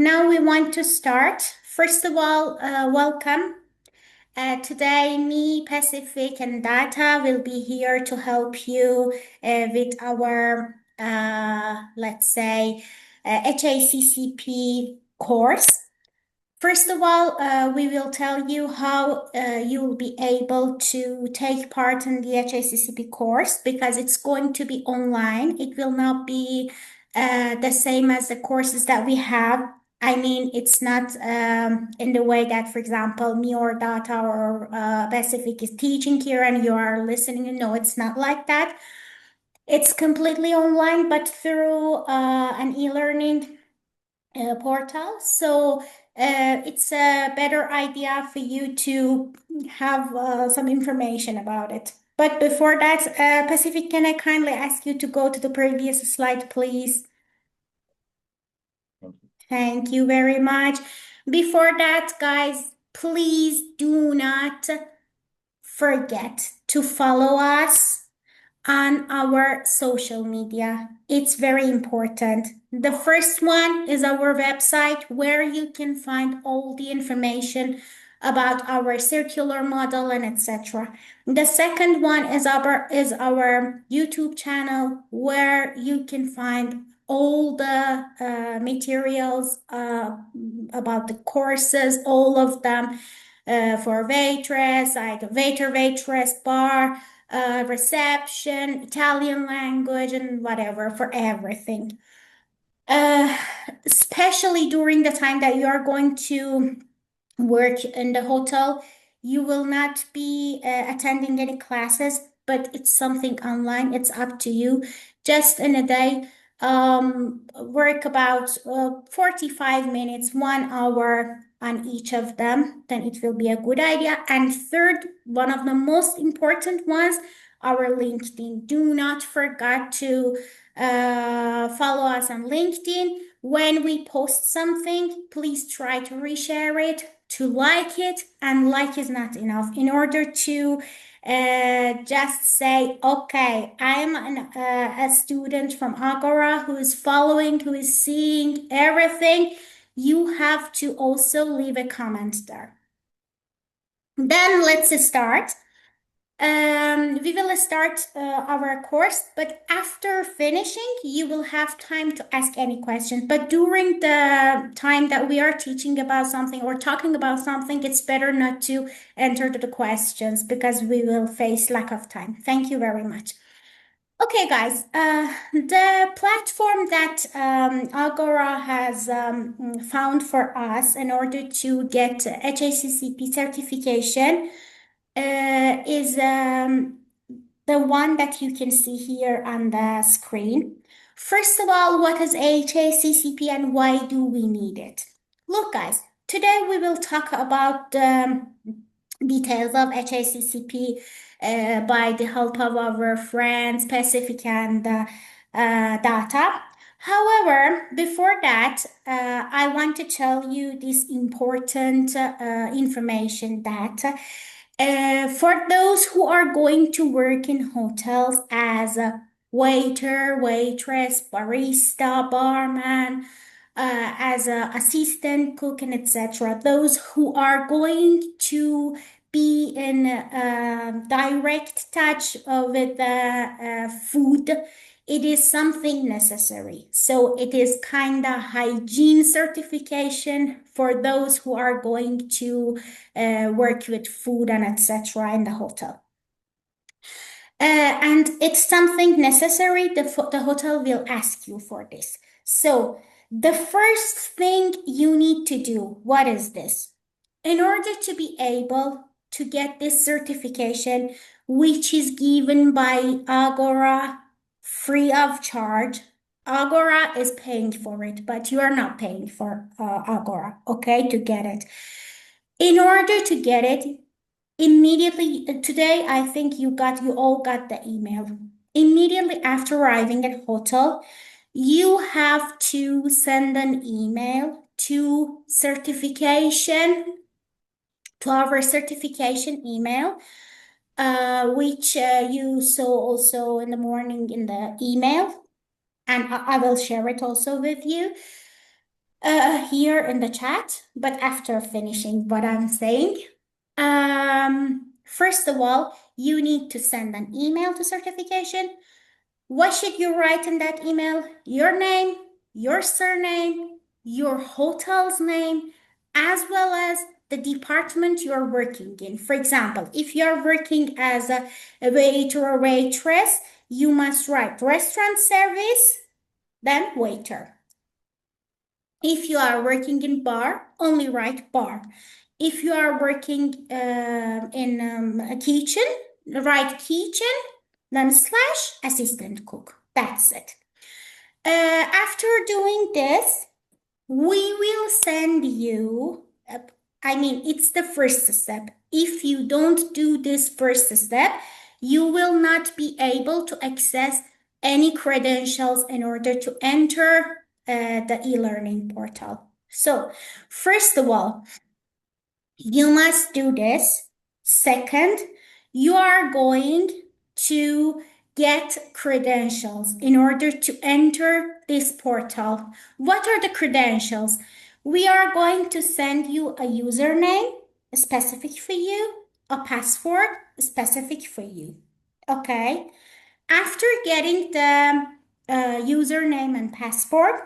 now we want to start. First of all, welcome. Today, me, Pacifique, and Data will be here to help you with our, let's say, HACCP course. First of all, we will tell you how you will be able to take part in the HACCP course because it's going to be online. It will not be the same as the courses that we have. I mean, it's not in the way that, for example, me or Data or Pacific is teaching here and you are listening. No, it's not like that. It's completely online, but through an e-learning portal. So it's a better idea for you to have some information about it. But before that, Pacific, can I kindly ask you to go to the previous slide, please? Thank you very much. Before that, guys, please do not forget to follow us on our social media. It's very important. The first one is our website where you can find all the information about our circular model and etc. The second one is our YouTube channel where you can find all the materials about the courses, all of them for waitress, like waitress, bar, reception, Italian language, and whatever for everything. Uh, Especially during the time that you are going to work in the hotel, you will not be attending any classes, but it's something online. It's up to you. Just in a day, work about 45 minutes, 1 hour on each of them, then it will be a good idea. And third, one of the most important ones, our LinkedIn. Do not forget to follow us on LinkedIn. When we post something, please try to reshare it, to like it, and like is not enough. In order to just say, okay, I'm a student from Agorà who is following, who is seeing everything, you have to also leave a comment there. Then let's start. We will start our course, but after finishing, you will have time to ask any questions. But during the time that we are teaching about something or talking about something, it's better not to enter the questions because we will face lack of time. Thank you very much. Okay, guys, the platform that Agorà has found for us in order to get HACCP certification is the one that you can see here on the screen. First of all, what is HACCP and why do we need it? Look, guys, today we will talk about the details of HACCP by the help of our friends, Pacific and Data. However, before that, I want to tell you this important information that for those who are going to work in hotels as a waiter, waitress, barista, barman, as an assistant cook, and etc., those who are going to be in direct touch with food, it is something necessary. So it is kind of hygiene certification for those who are going to work with food and etc. in the hotel. And it's something necessary. The hotel will ask you for this. So the first thing you need to do, what is this? In order to be able to get this certification, which is given by Agorà free of charge, Agorà is paying for it, but you are not paying for Agorà, okay, to get it. In order to get it, immediately today, I think you all got the email. Immediately after arriving at hotel, you have to send an email to our certification email, which you saw also in the morning in the email, and I will share it also with you. here in the chat, but after finishing what I'm saying. First of all, you need to send an email to certification. What should you write in that email? Your name, your surname, your hotel's name, as well as the department you're working in. For example, if you're working as a waiter or waitress, you must write restaurant service, then waiter. If you are working in bar, only write bar. If you are working in a kitchen, write kitchen, then slash assistant cook. That's it. After doing this, we will send you, it's the first step. If you don't do this first step, you will not be able to access any credentials in order to enter the e-learning portal. So, first of all, you must do this. Second, you are going to get credentials in order to enter this portal. What are the credentials? We are going to send you a username specific for you, a password specific for you. Okay. After getting the username and password,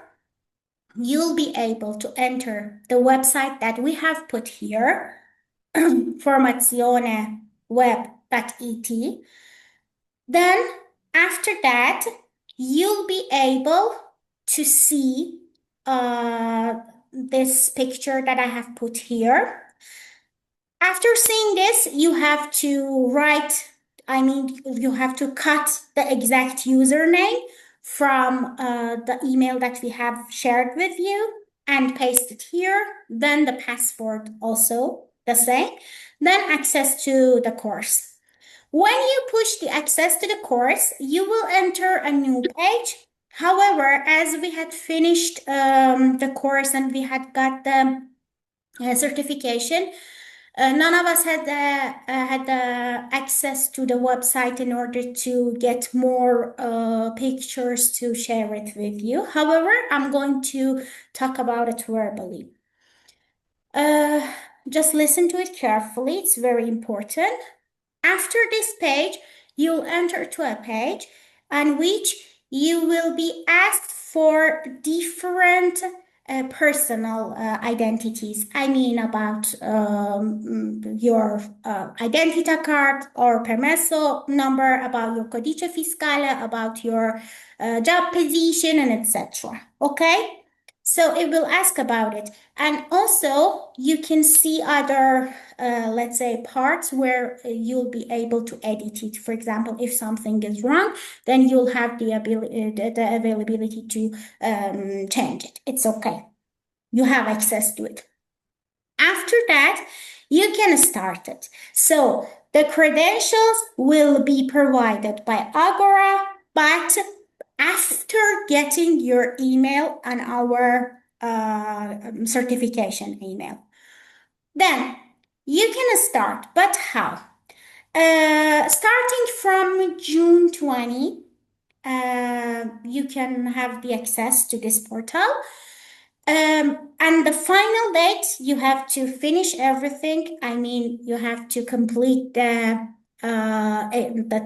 you'll be able to enter the website that we have put here, formazioneweb.it. Then after that, you'll be able to see this picture that I have put here. After seeing this, you have to you have to cut the exact username from the email that we have shared with you and paste it here. Then the password also the same. Then access to the course. When you push the access to the course, you will enter a new page. However, as we had finished the course and we had got the certification, none of us had access to the website in order to get more pictures to share it with you. However, I'm going to talk about it verbally. Just listen to it carefully. It's very important. After this page, you'll enter to a page on which you will be asked for different personal identities. I mean about your identity card or permesso number, about your codice fiscale, about your job position, and etc. Okay? So it will ask about it. And also you can see other, let's say, parts where you'll be able to edit it. For example, if something is wrong, then you'll have the availability to change it. It's okay. You have access to it. After that, you can start it. So the credentials will be provided by Agorà, but after getting your email and our certification email. Then you can start, but how? Starting from June 20, you can have the access to this portal. And the final date, you have to finish everything. I mean, you have to complete the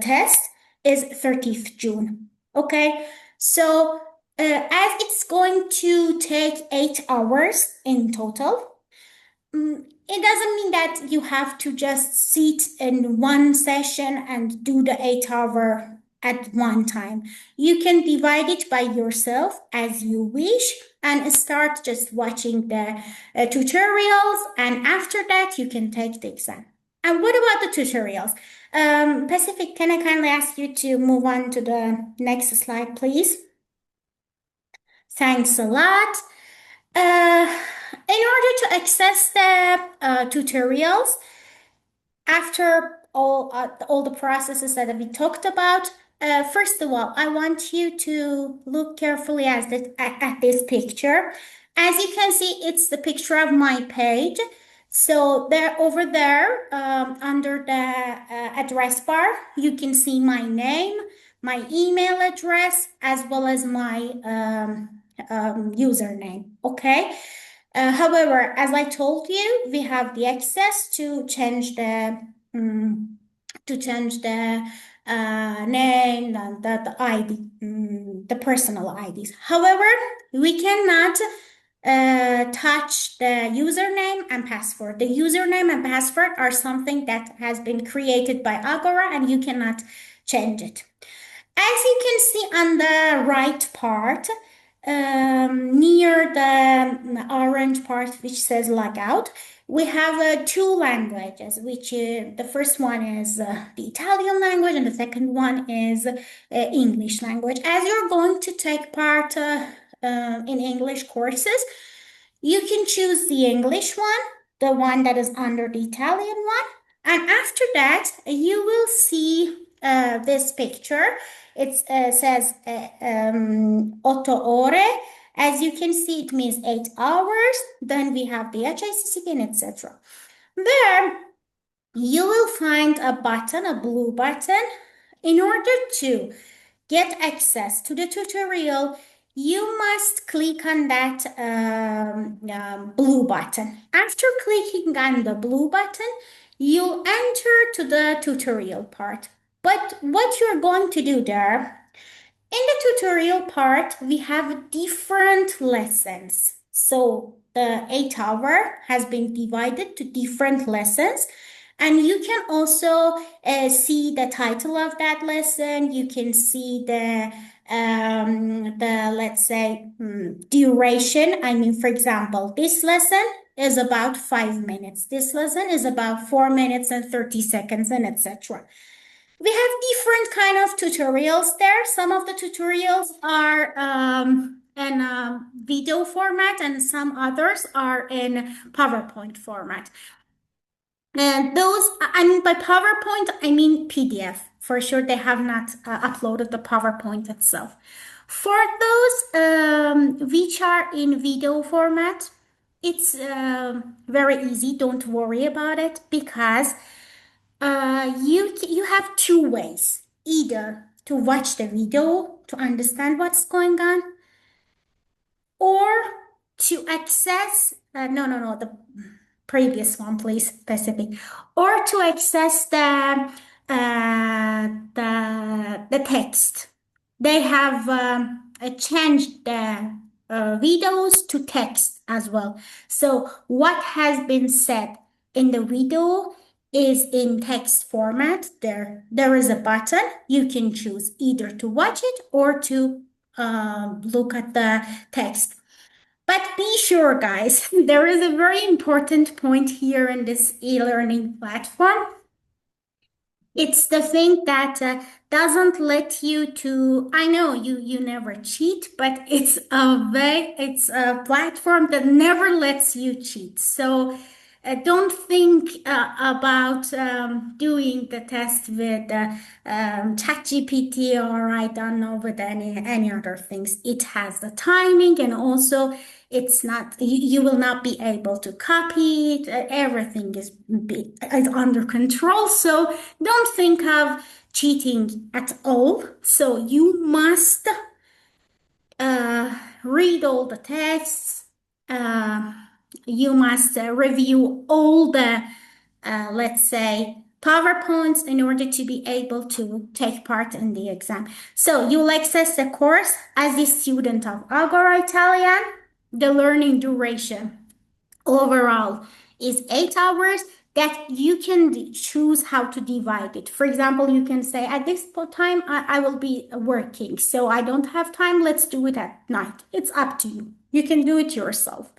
test is 30th June. Okay, so as it's going to take 8 hours in total, it doesn't mean that you have to just sit in one session and do the 8 hour at one time. You can divide it by yourself as you wish and start just watching the tutorials, and after that you can take the exam. And what about the tutorials? Pacifique, can I kindly ask you to move on to the next slide, please? Thanks a lot. In order to access the tutorials, after all the processes that we talked about, first of all, I want you to look carefully at this picture. As you can see, it's the picture of my page. So over there, under the address bar, you can see my name, my email address, as well as my username. Okay. However, as I told you, we have the access to change um, the name and the ID, the personal IDs. However, we cannot touch the username and password. The username and password are something that has been created by Agorà, and you cannot change it. As you can see on the right part, near the orange part which says logout, we have two languages, which the first one is the Italian language and the second one is English language. As you're going to take part in English courses, you can choose the English one, the one that is under the Italian one, and after that, you will see this picture. It says otto ore. As you can see, it means 8 hours. Then we have the Haccp and etc. There, you will find a button, a blue button. In order to get access to the tutorial, you must click on that blue button. After clicking on the blue button, you'll enter to the tutorial part. But what you're going to do there, in the tutorial part, we have different lessons. So the 8 hour has been divided to different lessons. And you can also see the title of that lesson. You can see the let's say duration. I mean, for example, this lesson is about 5 minutes. This lesson is about 4 minutes and 30 seconds, and etc. We have different kind of tutorials there. Some of the tutorials are in video format, and some others are in PowerPoint format. And those, I mean, by PowerPoint, I mean PDF. For sure, they have not uploaded the PowerPoint itself. For those which are in video format, it's very easy. Don't worry about it, because you have two ways: either to watch the video to understand what's going on, or to access no, the previous one, please, Pacifique, or to access the text. They have changed the videos to text as well. So what has been said in the video is in text format. There is a button. You can choose either to watch it or to look at the text. But be sure, guys, there is a very important point here in this e-learning platform. It's the thing that doesn't let you to, I know you never cheat, but it's a platform that never lets you cheat. So don't think about doing the test with ChatGPT, or I don't know, with any other things. It has the timing, and also it's not, you will not be able to copy it. Everything is under control. So don't think of cheating at all. So you must read all the texts. You must review all the, let's say, PowerPoints in order to be able to take part in the exam. So you'll access the course as a student of Agorà Italian. The learning duration overall is 8 hours, that you can choose how to divide it. For example, you can say, at this time, I will be working, so I don't have time. Let's do it at night. It's up to you. You can do it yourself.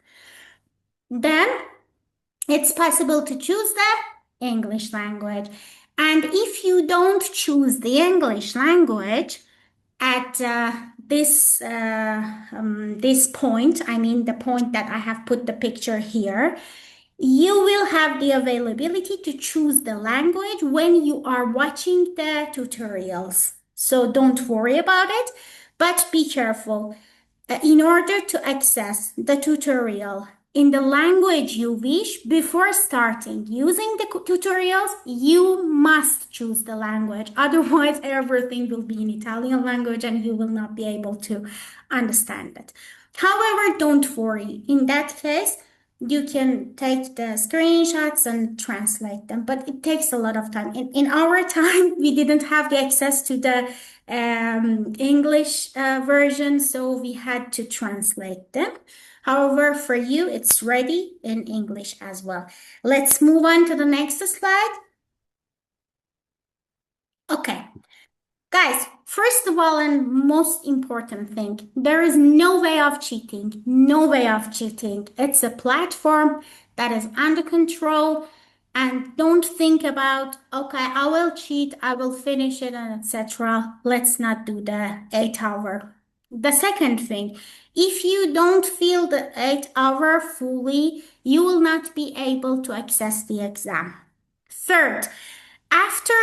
Then it's possible to choose the English language. And if you don't choose the English language at this point, I mean the point that I have put the picture here, you will have the availability to choose the language when you are watching the tutorials. So don't worry about it, but be careful. In order to access the tutorial in the language you wish, before starting using the tutorials, you must choose the language. Otherwise, everything will be in Italian language and you will not be able to understand it. However, don't worry. In that case, you can take the screenshots and translate them, but it takes a lot of time. In our time, we didn't have the access to the English version, so we had to translate them. However, for you, it's ready in English as well. Let's move on to the next slide. Okay. Guys, first of all, and most important thing, there is no way of cheating. No way of cheating. It's a platform that is under control. And don't think about, okay, I will cheat, I will finish it, and etc. Let's not do the 8 hour. The second thing, if you don't feel the 8 hour fully, you will not be able to access the exam. Third, after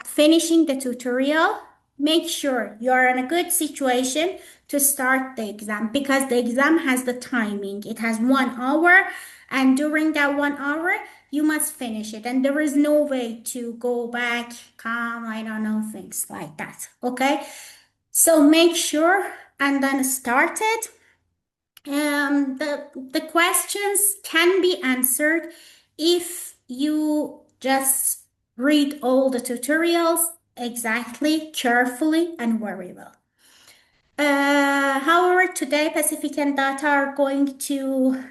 finishing the tutorial, make sure you're in a good situation to start the exam because the exam has the timing. It has 1 hour, and during that 1 hour, you must finish it. And there is no way to go back, come, I don't know, things like that. Okay? So make sure and then start it. The questions can be answered if you just read all the tutorials exactly, carefully, and very well. However, today Pacifique and Data are going to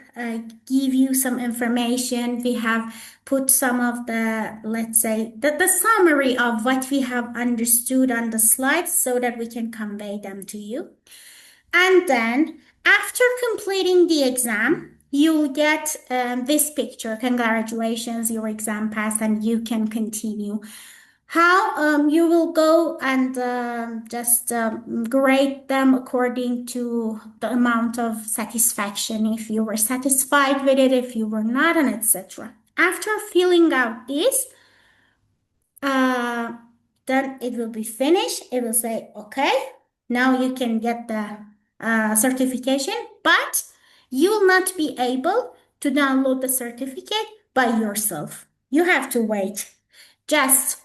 give you some information. We have put some of the, let's say, the summary of what we have understood on the slides so that we can convey them to you. And then after completing the exam, you'll get this picture. Congratulations, your exam passed and you can continue. How you will go and just grade them according to the amount of satisfaction, if you were satisfied with it, if you were not, and etc. After filling out this, uh, then it will be finished. It will say, okay, now you can get the certification, but you will not be able to download the certificate by yourself. You have to wait. Just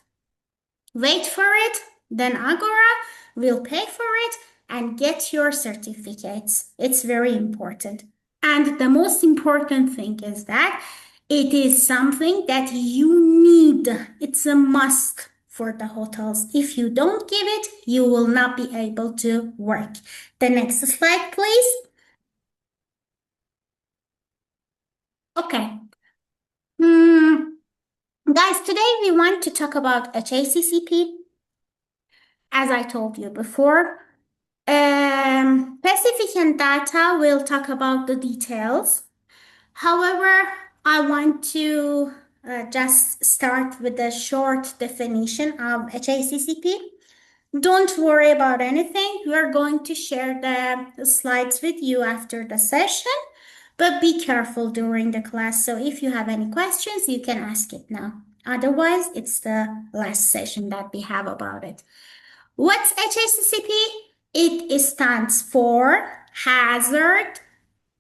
wait for it, then Agorà will pay for it and get your certificates. It's very important. And the most important thing is that it is something that you need. It's a must for the hotels. If you don't give it, you will not be able to work. The next slide, please. Okay. Guys, today we want to talk about HACCP. As I told you before, Pacifique and Data will talk about the details. However, I want to just start with a short definition of HACCP. Don't worry about anything. We are going to share the slides with you after the session, but be careful during the class. So if you have any questions, you can ask it now. Otherwise, it's the last session that we have about it. What's HACCP? It stands for Hazard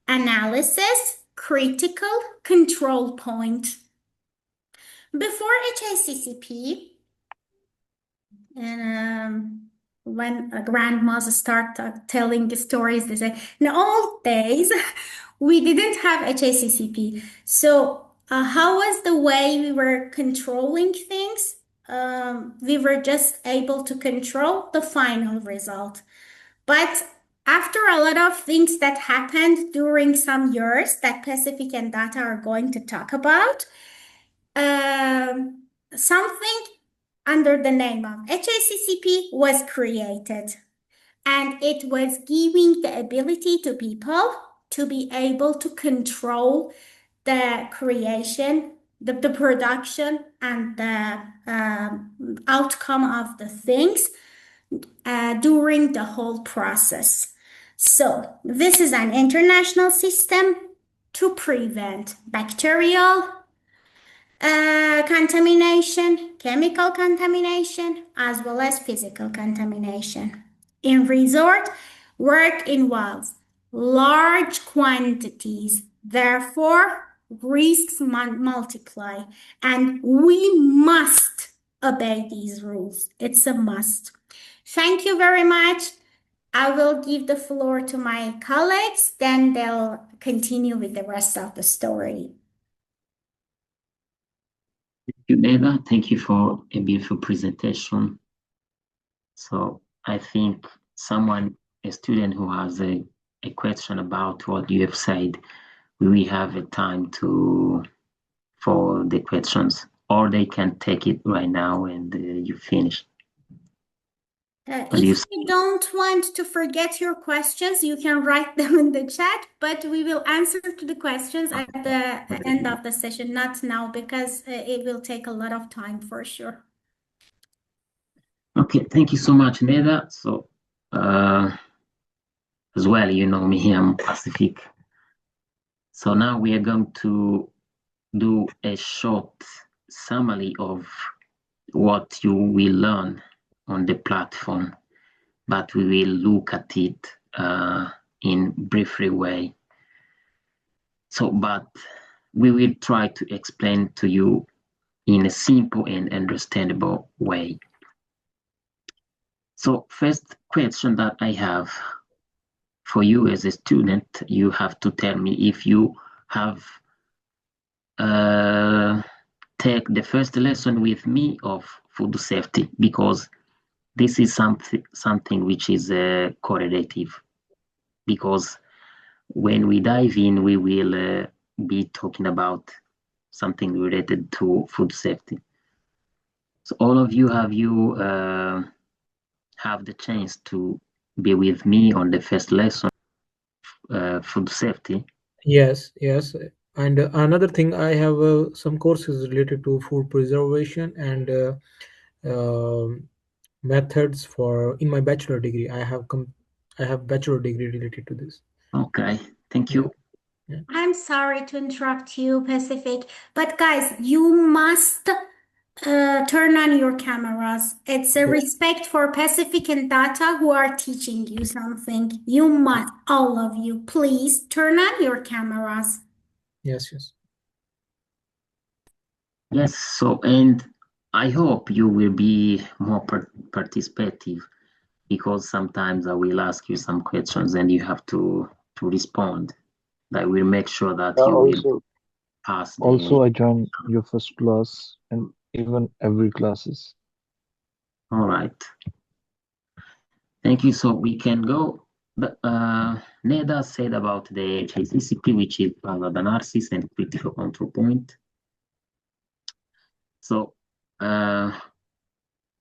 Analysis Critical Control Point. Before HACCP, and when grandmas start telling the stories, they say, in old days, we didn't have HACCP. So how was the way we were controlling things? We were just able to control the final result. But after a lot of things that happened during some years that Pacifique and Data are going to talk about, something under the name of HACCP was created. And it was giving the ability to people to be able to control the creation, the production, and the outcome of the things during the whole process. So this is an international system to prevent bacterial contamination, chemical contamination, as well as physical contamination. In resort, work involves large quantities, therefore risks multiply, and we must obey these rules. It's a must. Thank you very much. I will give the floor to my colleagues, then they'll continue with the rest of the story. Thank you, Neda. Thank you for a beautiful presentation. So I think a student who has a question about what you have said, we have a time for the questions, or they can take it right now and you finish. If you don't want to forget your questions, you can write them in the chat, but we will answer to the questions at the end of the session, not now, because it will take a lot of time for sure. Okay, thank you so much, Neda. So, as well, you know me, I'm Pacifique. So now we are going to do a short summary of what you will learn on the platform, but we will look at it in briefly way. So, but we will try to explain to you in a simple and understandable way. So first question that I have for you as a student, you have to tell me if you have take the first lesson with me of food safety, because this is something which is correlative, because when we dive in, we will be talking about something related to food safety. So all of you, have the chance to be with me on the first lesson, food safety? Yes, yes. And another thing, I have some courses related to food preservation and methods for in my bachelor degree. I have bachelor degree related to this. Okay, thank Yeah. you. Yeah. I'm sorry to interrupt you, Pacific, but guys, you must turn on your cameras. It's a respect for Pacific and Data who are teaching you something. You must, all of you, please turn on your cameras. Yes, yes. Yes, so, and I hope you will be more participative, because sometimes I will ask you some questions and you have to respond. I will make sure that you will pass the... Also, I joined your first class and even every classes. All right. Thank you. So we can go. Neda said about the CCP, which is hazard analysis and critical control point. So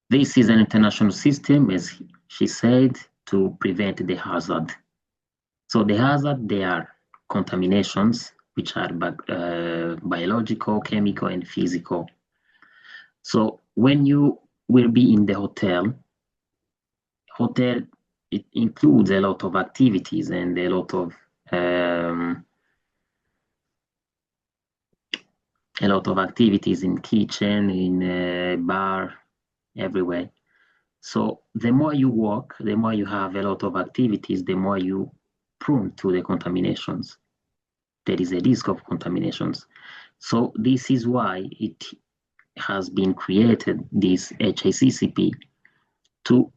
this is an international system, as she said, to prevent the hazard. So the hazard, they are contaminations, which are biological, chemical, and physical. So when you will be in the hotel, it includes a lot of activities and a lot of activities in kitchen, in bar, everywhere. So the more you work, the more you have a lot of activities, the more you prone to the contaminations. There is a risk of contaminations. So this is why it has been created, this HACCP, to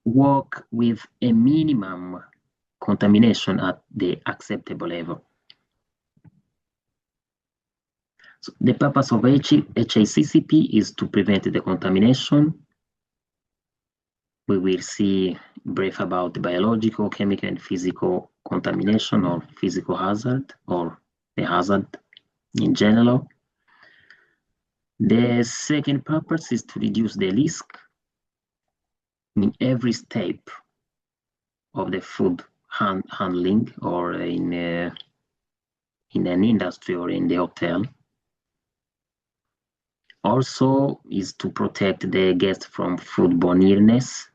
work with a minimum contamination at the acceptable level. So the purpose of HACCP is to prevent the contamination. We will see brief about the biological, chemical, and physical contamination or physical hazard, or the hazard in general. The second purpose is to reduce the risk in every step of the food handling, or in an industry or in the hotel. Also is to protect the guest from foodborne illness,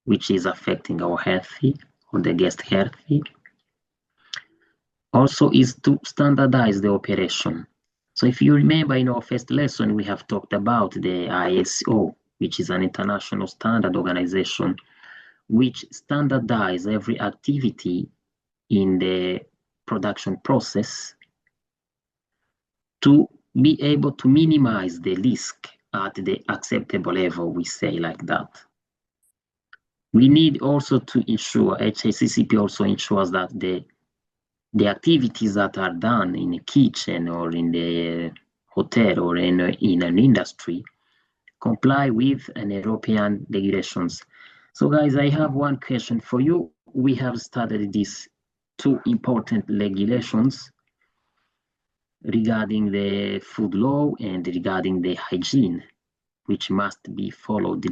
which is affecting our healthy, or the guest healthy. Also is to standardize the operation. So if you remember, in our first lesson, we have talked about the ISO, which is an international standard organization, which standardize every activity in the production process to be able to minimize the risk at the acceptable level, we say like that. We need also to ensure, HACCP also ensures that the activities that are done in a kitchen or in the hotel or in an industry comply with an European regulations. So guys, I have one question for you. We have studied these two important regulations regarding the food law and regarding the hygiene, which must be followed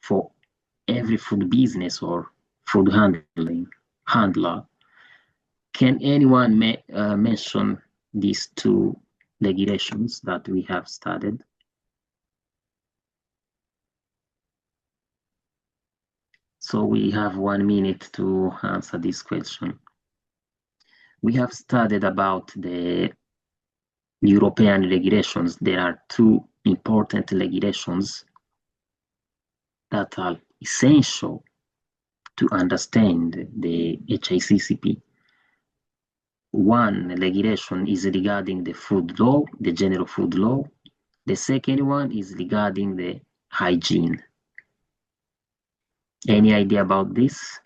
for every food business or food handler. Can anyone mention these two regulations that we have studied? So we have 1 minute to answer this question. We have studied about the European regulations. There are two important regulations that are essential to understand the HACCP. One regulation is regarding the food law, the general food law. The second one is regarding the hygiene. Any idea about this,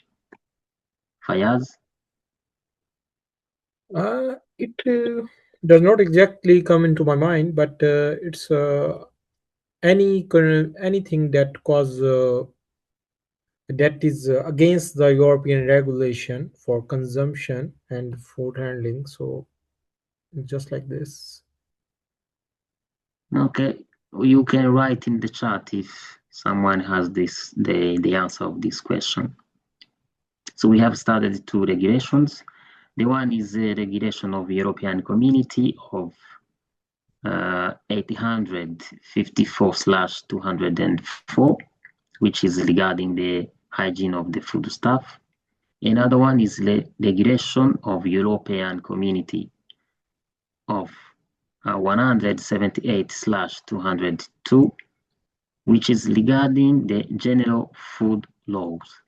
Fayaz? It does not exactly come into my mind, but it's anything that is against the European regulation for consumption and food handling. So just like this. Okay, you can write in the chat if someone has the answer of this question. So we have studied two regulations. The one is the regulation of European Community of 854/204, which is regarding the hygiene of the foodstuff. Another one is the regulation of European Community of 178/202, which is regarding the general food laws.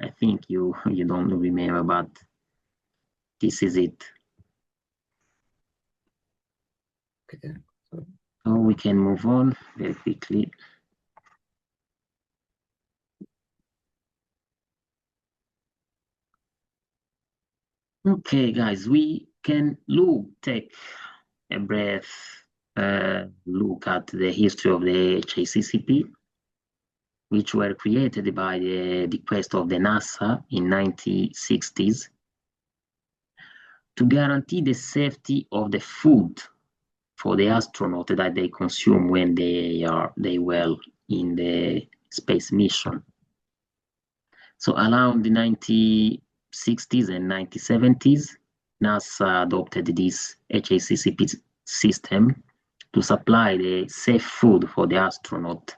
I think you don't remember, but this is it. Okay. So we can move on very quickly. Okay, guys, we can take a breath, look at the history of the HACCP, which were created by the bequest of the NASA in 1960s to guarantee the safety of the food for the astronaut that they consume when they were in the space mission. So around the 1960s and 1970s, NASA adopted this HACCP system to supply the safe food for the astronaut.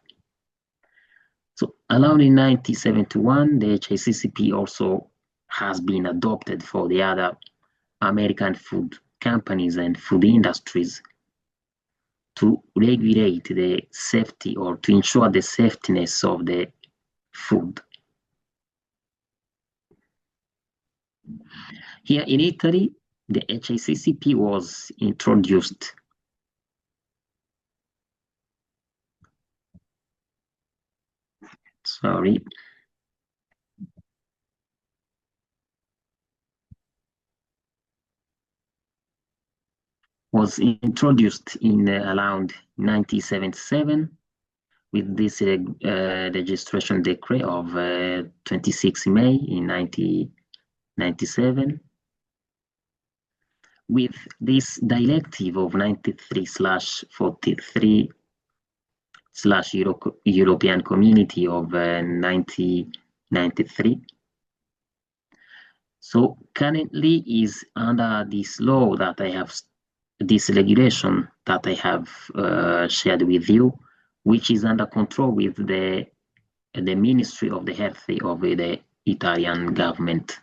So around in 1971, the HACCP also has been adopted for the other American food companies and food industries to regulate the safety or to ensure the safeness of the food. Here in Italy, the HACCP was introduced. Sorry. Was introduced in around 1977 with this registration decree of 26 May in 1997. With this directive of 93/43/European Community of 1993. So currently is under this law that I have, this regulation that I have shared with you, which is under control with the Ministry of the Health of the Italian government,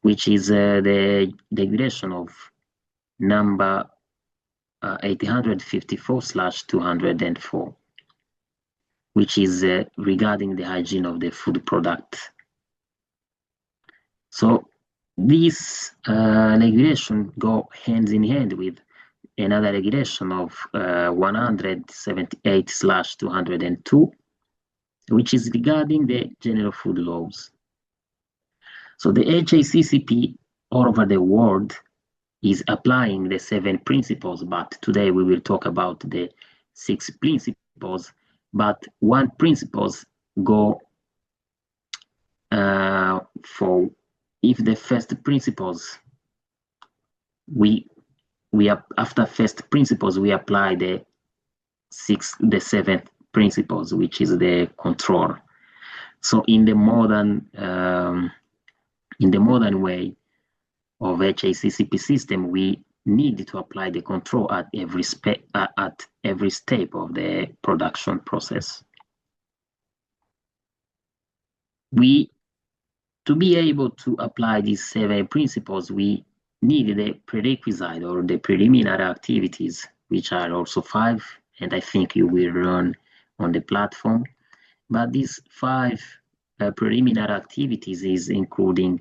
which is the regulation of number 854/204, which is regarding the hygiene of the food product. So this regulation go hands in hand with another regulation of 178/202, which is regarding the general food laws. So the HACCP all over the world is applying the 7 principles, but today we will talk about the 6 principles, but one principles go for if the first principles we after first principles we apply the 7th principles, which is the control. So in the modern way of HACCP system, we need to apply the control at every step of the production process. To be able to apply these 7 principles, we need the prerequisite or the preliminary activities, which are also 5, and I think you will learn on the platform. But these 5 preliminary activities is including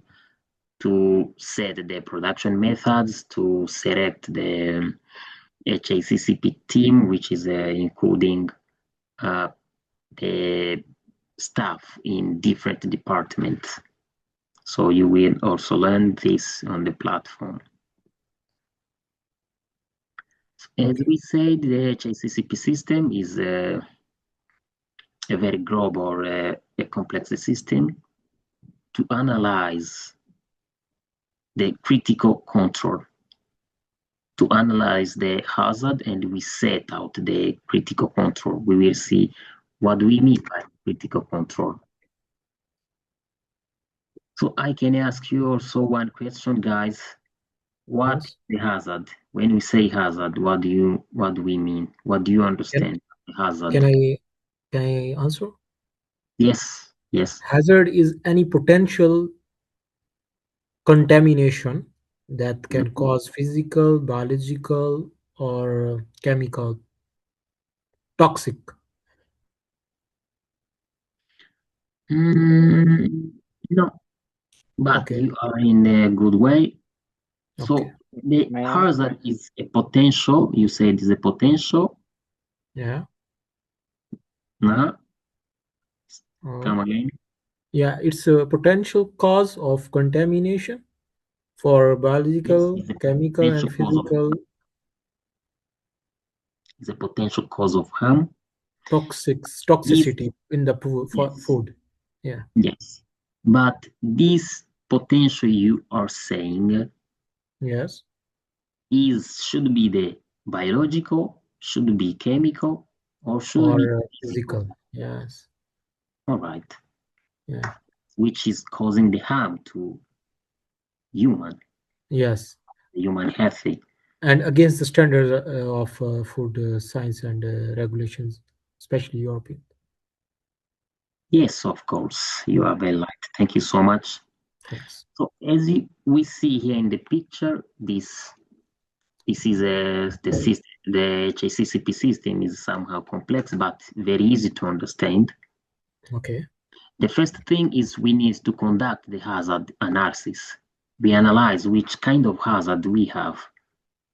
to set the production methods, to select the HACCP team, which is including the staff in different departments. So you will also learn this on the platform. As we said, the HACCP system is a very global, a complex system to analyze the critical control, to analyze the hazard, and we set out the critical control. We will see what we mean by critical control. So I can ask you also one question, guys. What is the hazard? When we say hazard, what do we mean? What do you understand by hazard? Can I answer? Yes. Hazard is any potential contamination that can cause physical, biological, or chemical toxic. No, but you are in a good way. So the hazard is a potential. You said it's a potential. Yeah. Come again. Yeah, it's a potential cause of contamination for biological, chemical, and physical. It's a potential cause of harm. Toxicity in the food. Yeah. Yes. But this potential you are saying yes should be the biological, should be chemical, or should be physical. Yes. All right. Yeah. Which is causing the harm to human. Yes. Human health. And against the standards of food science and regulations, especially European. Yes, of course. You are very right. Thank you so much. Thanks. So as we see here in the picture, this is the system. The HACCP system is somehow complex, but very easy to understand. Okay. The first thing is we need to conduct the hazard analysis. We analyze which kind of hazard we have.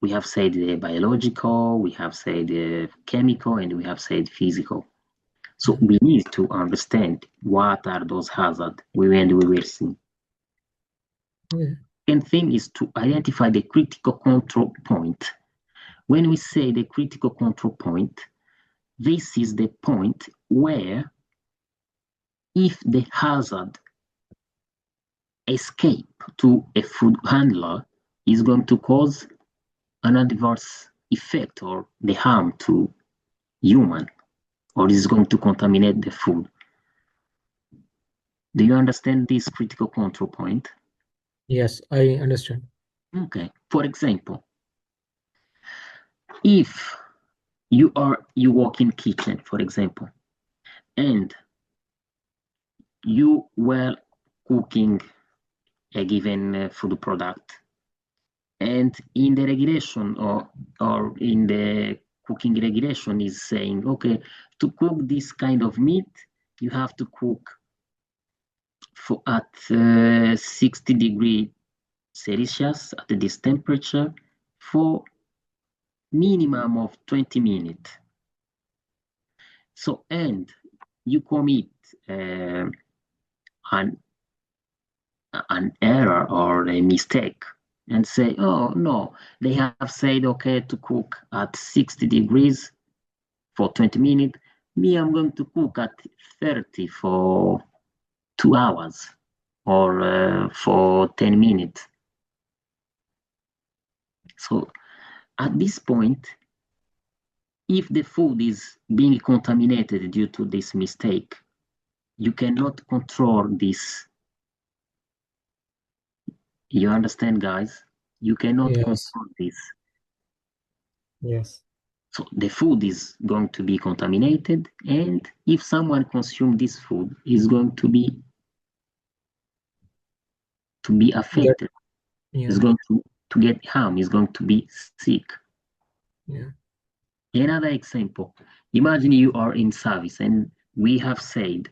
We have said the biological, we have said the chemical, and we have said physical. So we need to understand what are those hazards we will see. Second thing is to identify the critical control point. When we say the critical control point, this is the point where if the hazard escape to a food handler is going to cause an adverse effect or the harm to human, or is going to contaminate the food. Do you understand this critical control point? Yes, I understand. Okay. For example, if you work in kitchen, for example, and you were cooking a given food product, and in the regulation or in the cooking regulation is saying, okay, to cook this kind of meat, you have to cook at 60 degrees Celsius at this temperature for minimum of 20 minutes. So, and you commit an error or a mistake and say, oh no, they have said okay to cook at 60 degrees for 20 minutes. Me, I'm going to cook at 30 for 2 hours or for 10 minutes. So at this point, if the food is being contaminated due to this mistake, you cannot control this. You understand, guys? You cannot Yes. control this. Yes. So the food is going to be contaminated, and if someone consumes this food, is going to be Get, affected. Is yeah. going to get harm. Is going to be sick. Yeah. Another example: imagine you are in service, and we have said,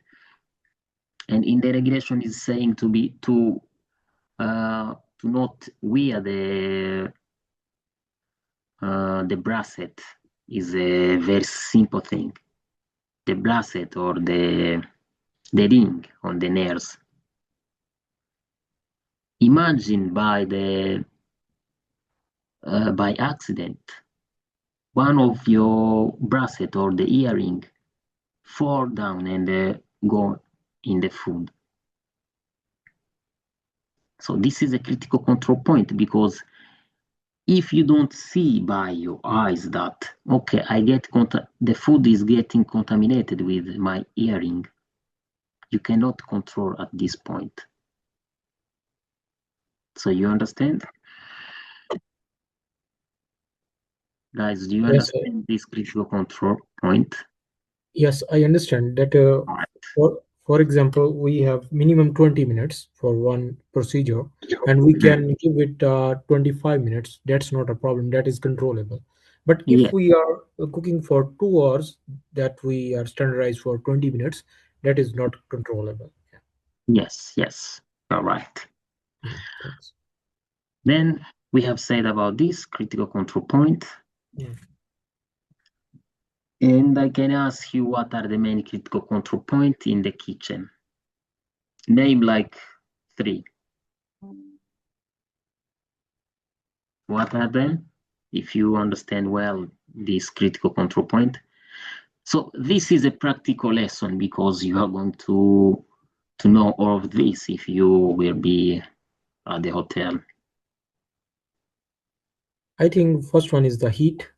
and in the regulation is saying to not wear the bracelet. Is a very simple thing. The bracelet or the ring on the nails. Imagine by accident, one of your bracelet or the earring fall down and go in the food. So this is a critical control point, because if you don't see by your eyes that, okay, the food is getting contaminated with my earring, you cannot control at this point. So you understand? Guys, do you Yes. understand this critical control point? Yes, I understand that. All right. For example, we have minimum 20 minutes for one procedure, and we can give it 25 minutes. That's not a problem. That is controllable. But if Yeah. we are cooking for 2 hours, that we are standardized for 20 minutes, that is not controllable. Yes. All right. Yeah, thanks. Then we have said about this critical control point. Yeah. And I can ask you, what are the main critical control points in the kitchen? Name like 3. What are them? If you understand well this critical control point. So this is a practical lesson, because you are going to know all of this if you will be at the hotel. I think first one is the heat.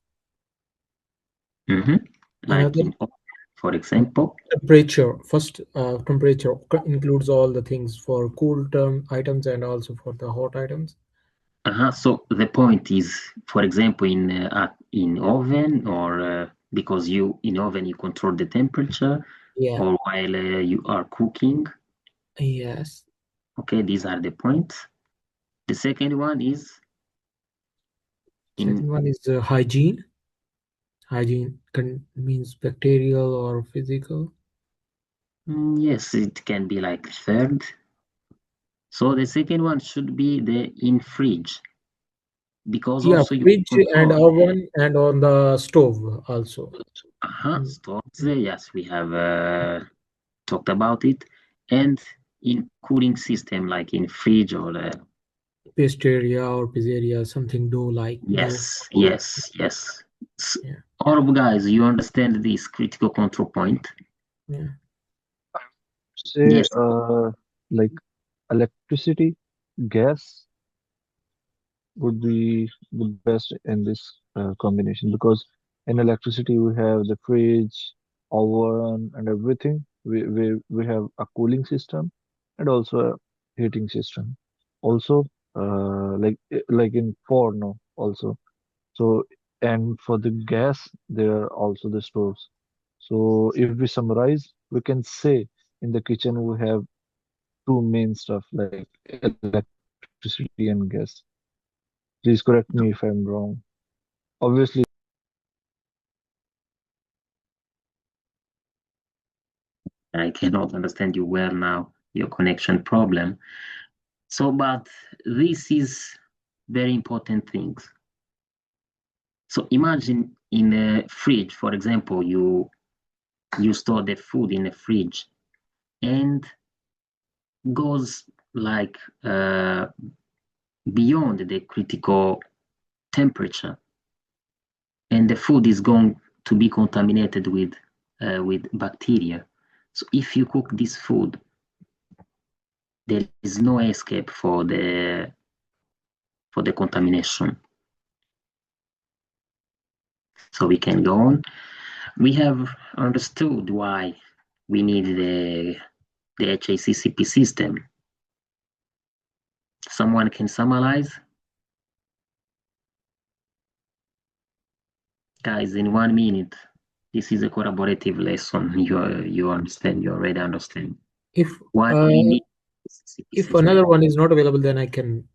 Like Another in, for example, temperature. First, temperature includes all the things for cool term items and also for the hot items. so the point is, for example, in oven, or because in oven you control the temperature, Yeah. or while you are cooking. Yes. Okay, these are the points. The second one is Second one is hygiene. Hygiene means bacterial or physical. yes, it can be like third. So the second one should be the in fridge, because Yeah, also you fridge and control oven and on the stove also. stoves. Yes, we have talked about it, and in cooling system like in fridge or Pasteuria or pizzeria, something dough like dough. yes. Yeah. All of guys, you understand this critical control point? Yeah. Say Yes. like electricity, gas would be the best in this combination, because in electricity we have the fridge, oven, and everything. We have a cooling system and also a heating system. Also, like in porno also. So, and for the gas, there are also the stoves. So if we summarize, we can say in the kitchen we have two main stuff like electricity and gas. Please correct me if I'm wrong. Obviously, I cannot understand you well now, your connection problem. So, but this is very important things. So imagine in a fridge, for example, you store the food in a fridge. and goes like beyond the critical temperature, and the food is going to be contaminated with bacteria. So if you cook this food, there is no escape for the contamination. So we can go on. We have understood why we need the HACCP system. Someone can summarize? Guys, in 1 minute, this is a collaborative lesson. You understand, you already understand. If Why we need HACCP if system. another one is not available, then I can.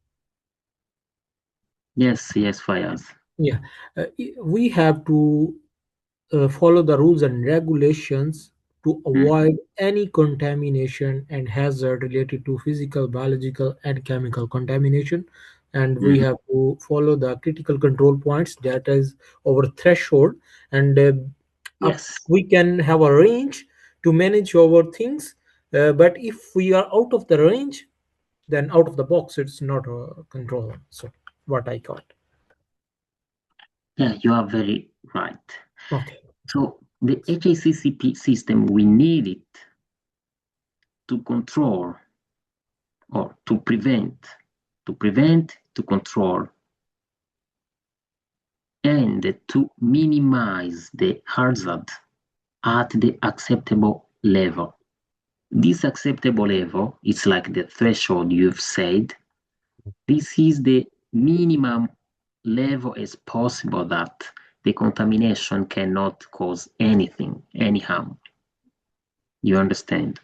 Yes, Fayaz. Yeah, we have to follow the rules and regulations to avoid any contamination and hazard related to physical, biological, and chemical contamination. And we have to follow the critical control points, that is our threshold, and Yes. we can have a range to manage our things. But if we are out of the range, then out of the box, it's not a control. So what I got. Yeah, you are very right. Okay. So the HACCP system, we need it to control or to prevent, to control, and to minimize the hazard at the acceptable level. This acceptable level is like the threshold you've said. This is the minimum level as possible that the contamination cannot cause anything, any harm. You understand?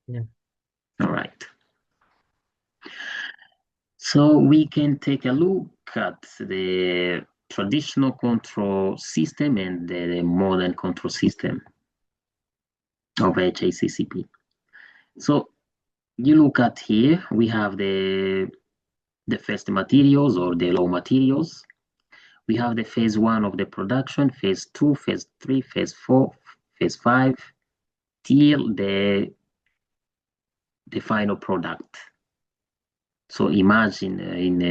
Yeah. All right. So we can take a look at the traditional control system and the modern control system of HACCP. So you look at here, we have the first materials or the raw materials. We have the phase 1 of the production, phase 2, phase 3, phase 4, phase 5, till the final product. So imagine in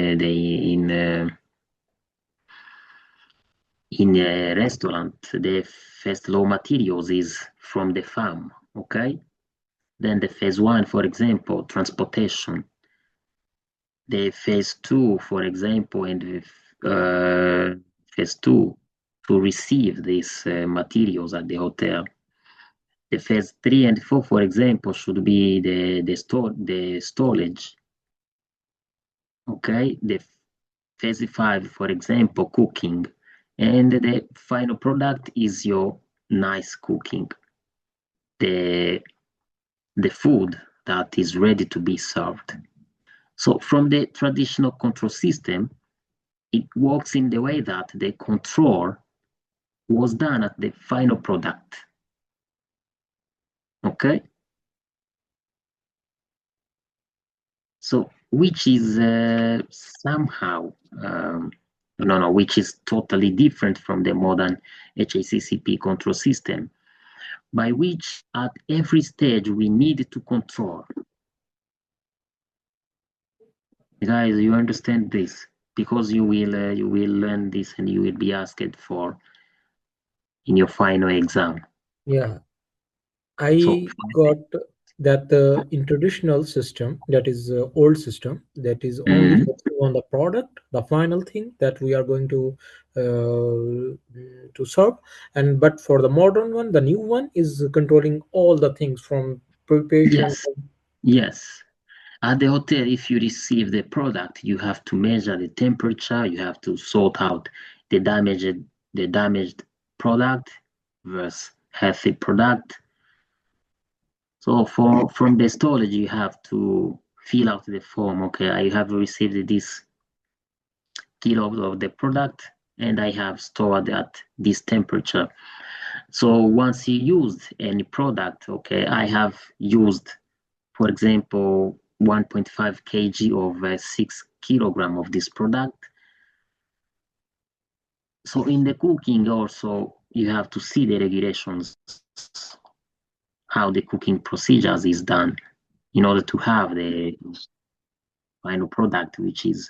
a restaurant, the first raw materials is from the farm, okay? Then the phase 1, for example, transportation. The phase 2, for example, and phase 2 to receive these materials at the hotel. The phase 3 and 4, for example, should be the storage. Okay, the phase 5, for example, cooking, and the final product is your nice cooking, the food that is ready to be served. So from the traditional control system, it works in the way that the control was done at the final product. Okay? So which is somehow, which is totally different from the modern HACCP control system, by which at every stage we need to control. Guys, you understand this? Because you will learn this and you will be asked for in your final exam. Yeah, I got that in traditional system, that is old system, that is only focusing on the product, the final thing that we are going to serve, and but for the modern one, the new one is controlling all the things from preparation. Yes. At the hotel, if you receive the product, you have to measure the temperature, you have to sort out the damaged product versus healthy product. So from the storage, you have to fill out the form. Okay, I have received this kilo of the product and I have stored at this temperature. So once you used any product, okay, I have used, for example, 1.5 kg of 6 kilogram of this product. So in the cooking also, you have to see the regulations, how the cooking procedures is done in order to have the final product which is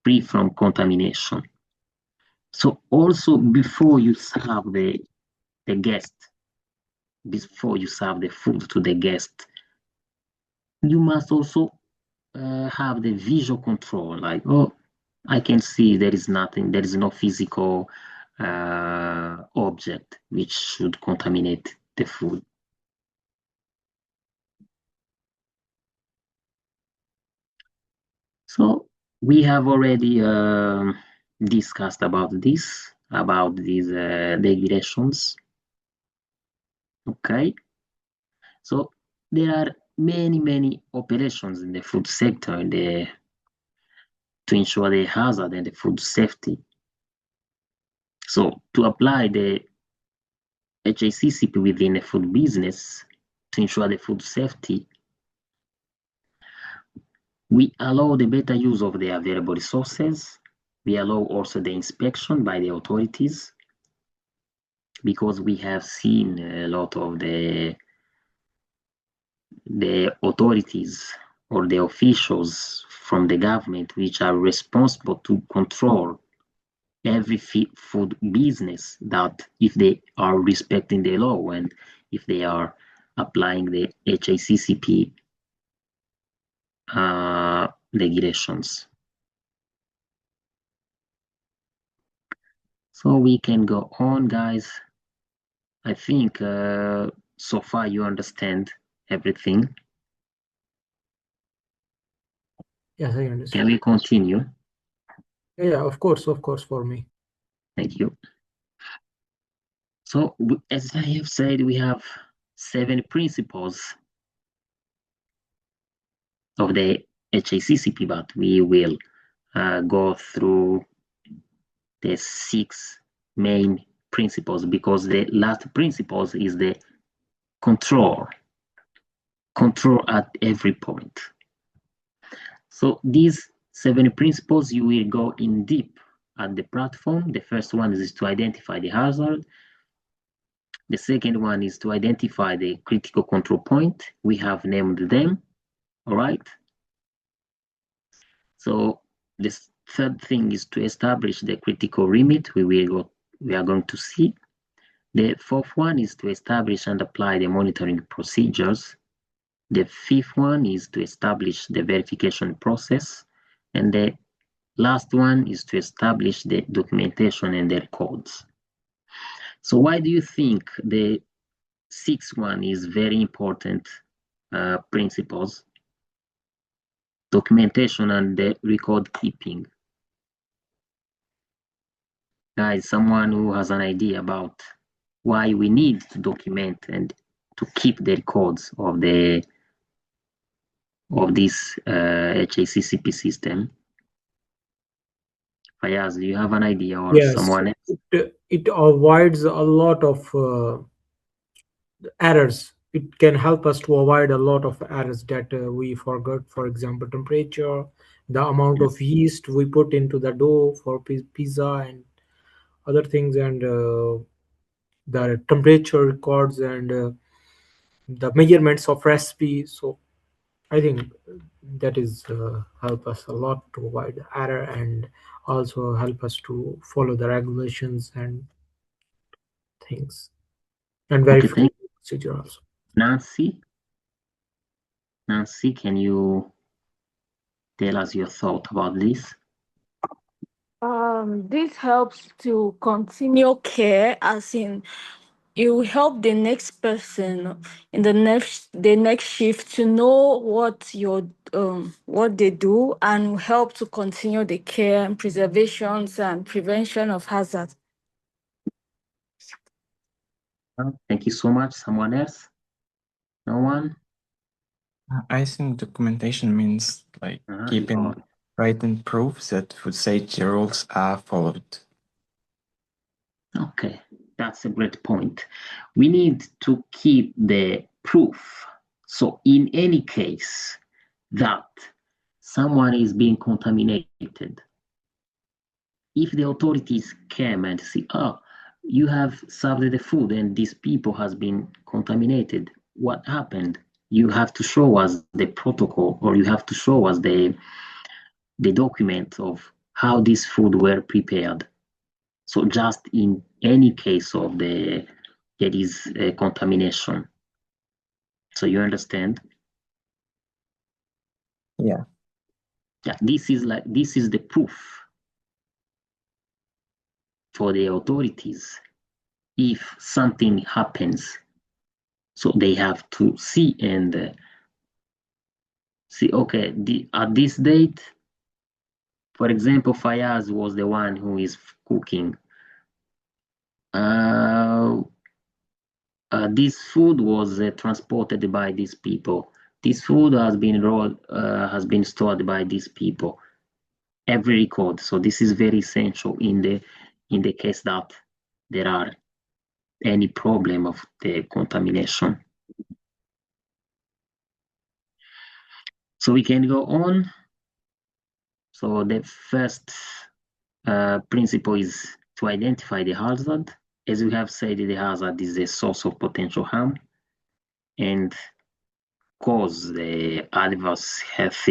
free from contamination. So also before you serve the guest, before you serve the food to the guest, you must also have the visual control, like, oh, I can see there is nothing, there is no physical object which should contaminate the food. So we have already discussed about this, about these regulations. Okay, so there are many operations in the food sector to ensure the hazard and the food safety. So to apply the Haccp within the food business to ensure the food safety, we allow the better use of the available resources. We allow also the inspection by the authorities, because we have seen a lot of the authorities or the officials from the government which are responsible to control every food business, that if they are respecting the law and if they are applying the Haccp regulations. So we can go on, guys. I think so far you understand everything. Yes, I understand. Can we continue? Yeah, of course, for me. Thank you. So as I have said, we have 7 principles of the Haccp, but we will go through the 6 main principles, because the last principles is the control at every point. So these 7 principles, you will go in deep at the platform. The first one is to identify the hazard. The second one is to identify the critical control point. We have named them, all right? So this third thing is to establish the critical limit. We are going to see. The fourth one is to establish and apply the monitoring procedures. The fifth one is to establish the verification process. And the last one is to establish the documentation and the records. So why do you think the sixth one is very important principles? Documentation and the record keeping. Guys, someone who has an idea about why we need to document and to keep the records of this Haccp system? Fayaz, do you have an idea, or Yes, someone else? it avoids a lot of errors. It can help us to avoid a lot of errors that we forgot. For example, temperature, the amount of yeast we put into the dough for pizza and other things, and the temperature records and the measurements of recipe. So I think that is help us a lot to avoid error, and also help us to follow the regulations and things, and Okay, verify thank the procedure also. Nancy, can you tell us your thought about this? This helps to continue care, as in it will help the next person in the next shift to know what they do, and will help to continue the care and preservations and prevention of hazard. Thank you so much. Someone else? No one? I think documentation means like keeping written proof that food safety rules are followed. Okay, that's a great point. We need to keep the proof. So in any case that someone is being contaminated, if the authorities came and say, oh, you have served the food and these people has been contaminated. What happened? You have to show us the protocol, or you have to show us the document of how this food were prepared. So just in any case of there is contamination. So you understand? Yeah. Yeah, this is the proof for the authorities if something happens. So they have to see and see, okay, at this date, for example, Fayaz was the one who is cooking. This food was transported by these people. This food has been stored by these people. Every record. So this is very essential in the case that there are any problem of the contamination. So we can go on. So the first principle is to identify the hazard. As we have said, the hazard is a source of potential harm and cause the adverse health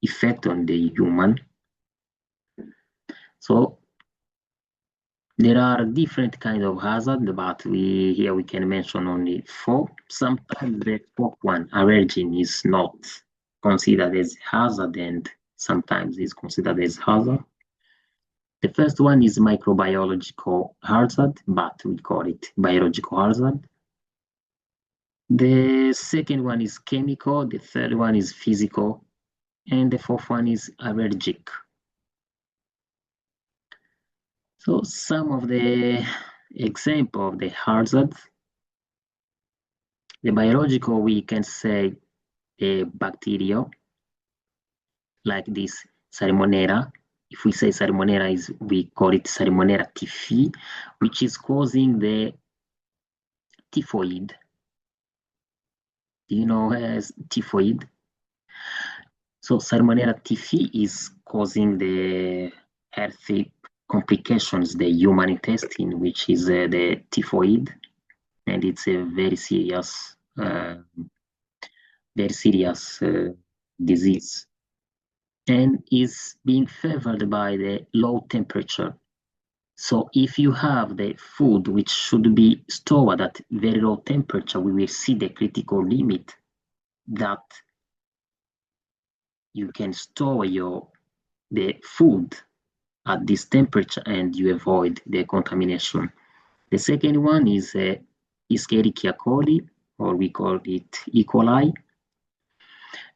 effect on the human. So there are different kinds of hazard, but here we can mention only 4. Sometimes the 4th one, allergen, is not considered as hazard, and sometimes is considered as hazard. The first one is microbiological hazard, but we call it biological hazard. The second one is chemical, the third one is physical, and the 4th one is allergic. So some of the example of the hazards, the biological, we can say the bacteria, like this Salmonella. If we say Salmonella, we call it Salmonella typhi, which is causing the typhoid. Do you know typhoid? So Salmonella typhi is causing the healthy complications, the human intestine, which is the typhoid, and it's a very serious disease, and is being favored by the low temperature. So if you have the food which should be stored at very low temperature, we will see the critical limit that you can store the food at this temperature and you avoid the contamination. The second one is Escherichia coli, or we call it E. coli.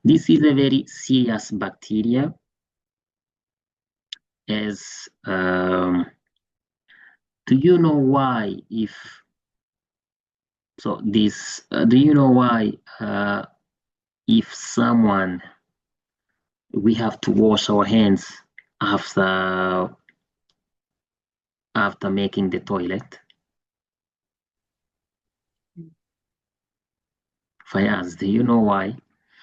This is a very serious bacteria, as do you know why do you know why if someone, we have to wash our hands after making the toilet? Fayaz, do you know why?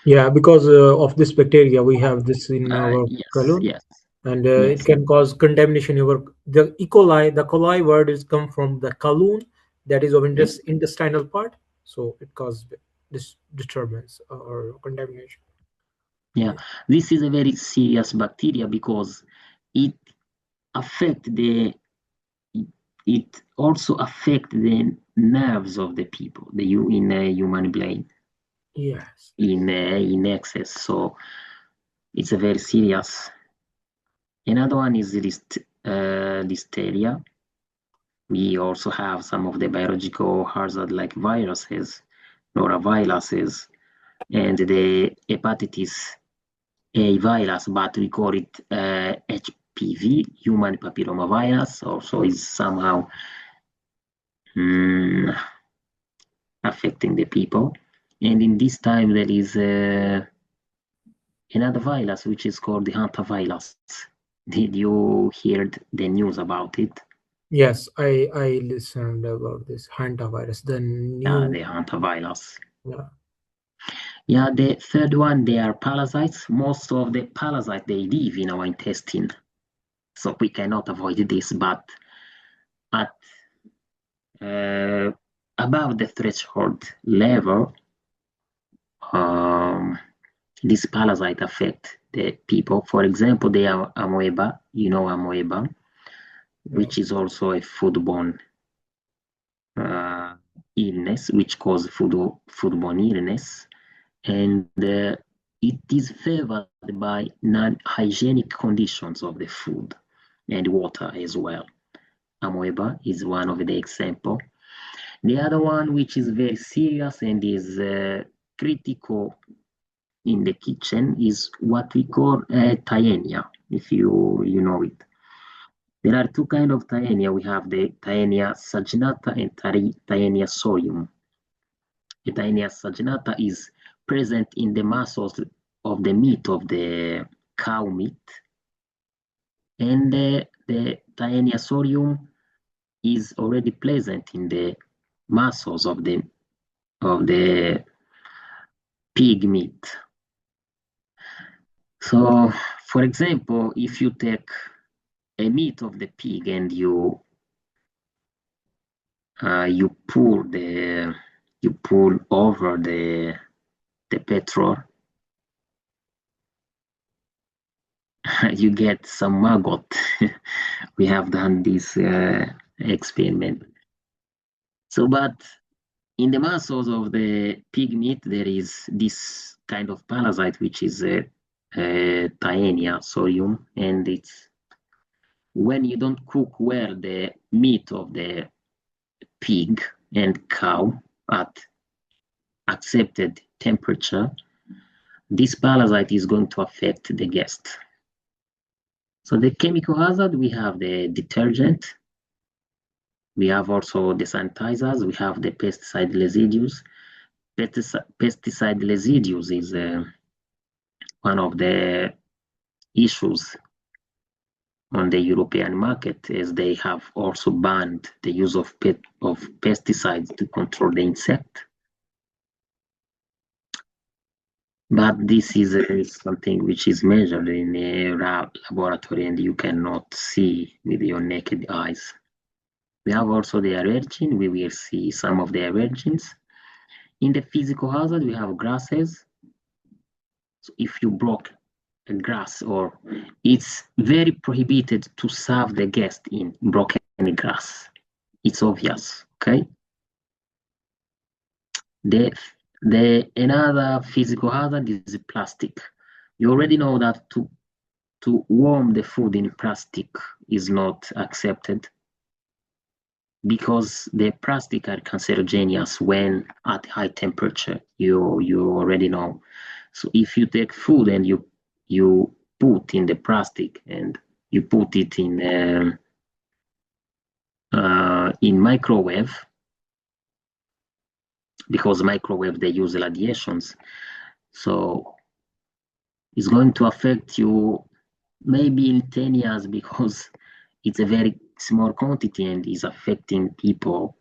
Yeah, because of this bacteria, we have this in our colon, yes. and Yes. it can cause contamination. The E. coli, the coli word is come from the colon, that is of intestinal part, so it causes this disturbance or contamination. Yeah, this is a very serious bacteria because it also affect the nerves of the people, in the human brain. Yes. In excess, so it's a very serious. Another one is listeria. We also have some of the biological hazard like viruses, noroviruses, and the hepatitis A virus, but we call it HPV, human papillomavirus, also is somehow affecting the people. And in this time, there is another virus which is called the hantavirus. Did you hear the news about it? Yes, I listened about this hantavirus, the hantavirus. Yeah. Yeah, the third one, they are parasites. Most of the parasites, they live in our intestine. So we cannot avoid this, but at above the threshold level, this parasite affect the people. For example, the amoeba, amoeba, which is also a foodborne illness, which causes foodborne illness, and it is favored by non-hygienic conditions of the food and water as well. Amoeba is one of the example. The other one, which is very serious and is critical in the kitchen, is what we call Taenia, if you know it. There are two kinds of Taenia. We have the Taenia saginata and Taenia solium. The Taenia saginata is present in the muscles of the meat of the cow meat, and the Taenia solium is already present in the muscles of the pig meat. So, for example, if you take a meat of the pig and you pour over the petrol, you get some maggot. We have done this experiment. So, but in the muscles of the pig meat, there is this kind of parasite, which is Taenia solium, and it's when you don't cook well the meat of the pig and cow at accepted temperature, this parasite is going to affect the guest. So the chemical hazard, we have the detergent, we have also the sanitizers, we have the pesticide residues. Pesticide residues is one of the issues on the European market, as they have also banned the use of pesticides to control the insect. But this is something which is measured in a laboratory and you cannot see with your naked eyes. We have also the allergen. We will see some of the allergens. In the physical hazard, we have grasses. So if you broke a grass, or it's very prohibited to serve the guest in broken grass. It's obvious, okay? Another physical hazard is plastic. You already know that to warm the food in plastic is not accepted, because the plastic are cancerogenous when at high temperature. You already know. So if you take food and you put in the plastic and you put it in microwave, because microwave they use radiations, so it's going to affect you maybe in 10 years, because it's a very small quantity and is affecting people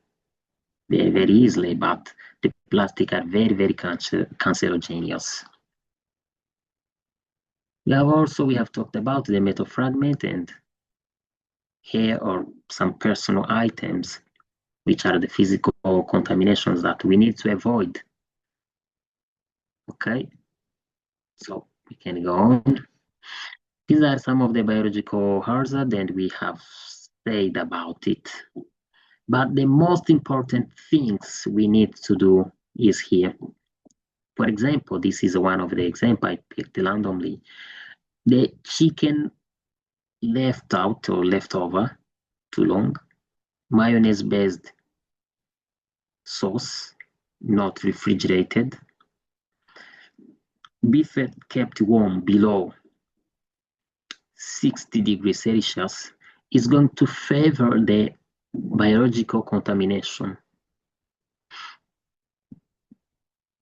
very, very easily, but the plastic are very, very cancerogenous. We have talked about the metal fragment and hair or some personal items, which are the physical contaminations that we need to avoid. Okay, so we can go on. These are some of the biological hazards, and we have said about it. But the most important things we need to do is here. For example, this is one of the examples I picked randomly. The chicken left out or left over too long, mayonnaise-based sauce, not refrigerated, beef kept warm below 60 degrees Celsius is going to favor the biological contamination.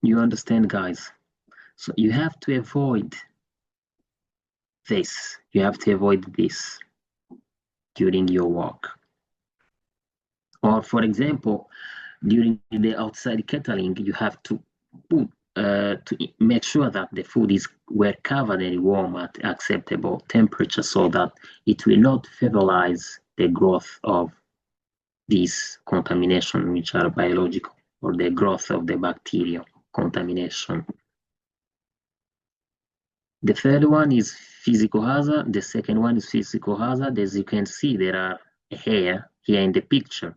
You understand, guys? So you have to avoid this. You have to avoid this during your work. Or, for example, during the outside catering, you have to put to make sure that the food is well covered and warm at acceptable temperature, so that it will not favorize the growth of these contamination, which are biological, or the growth of the bacteria contamination. The third one is physical hazard. The second one is physical hazard. As you can see, there are hair here in the picture.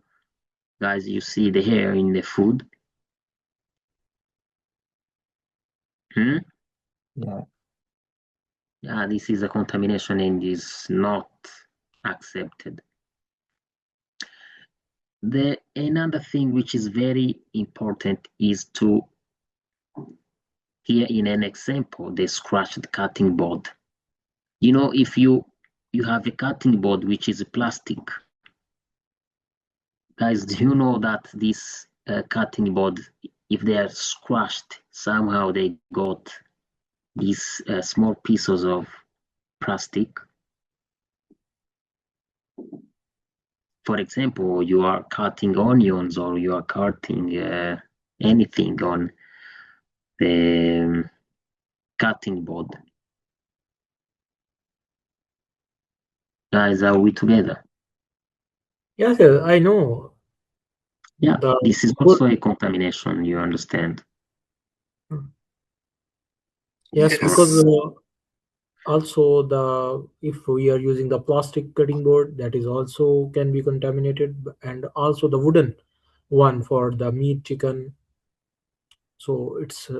Guys, you see the hair in the food? Yeah. Yeah, this is a contamination and is not accepted. Another thing which is very important is to, here in an example, the scratched cutting board. You know, if you have a cutting board which is plastic, guys, do you know that this cutting board, if they are scratched, somehow they got these small pieces of plastic? For example, you are cutting onions or you are cutting anything on the cutting board. Guys, are we together? Yes, I know. Yeah, The this is also a contamination, you understand? yes, Yes. because also if we are using the plastic cutting board, that is also can be contaminated, and also the wooden one for the meat, chicken. So it's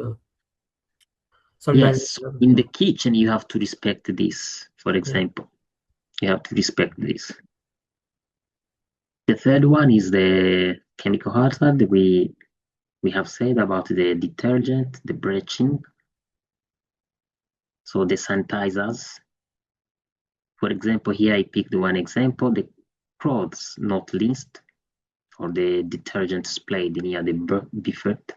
sometimes Yes, in yeah, the kitchen you have to respect this, for example. You have to respect this. The third one is the chemical hazard. We have said about the detergent, the bleaching, so the sanitizers. For example, here I picked one example, the clothes not rinsed, or the detergent sprayed near the buffet.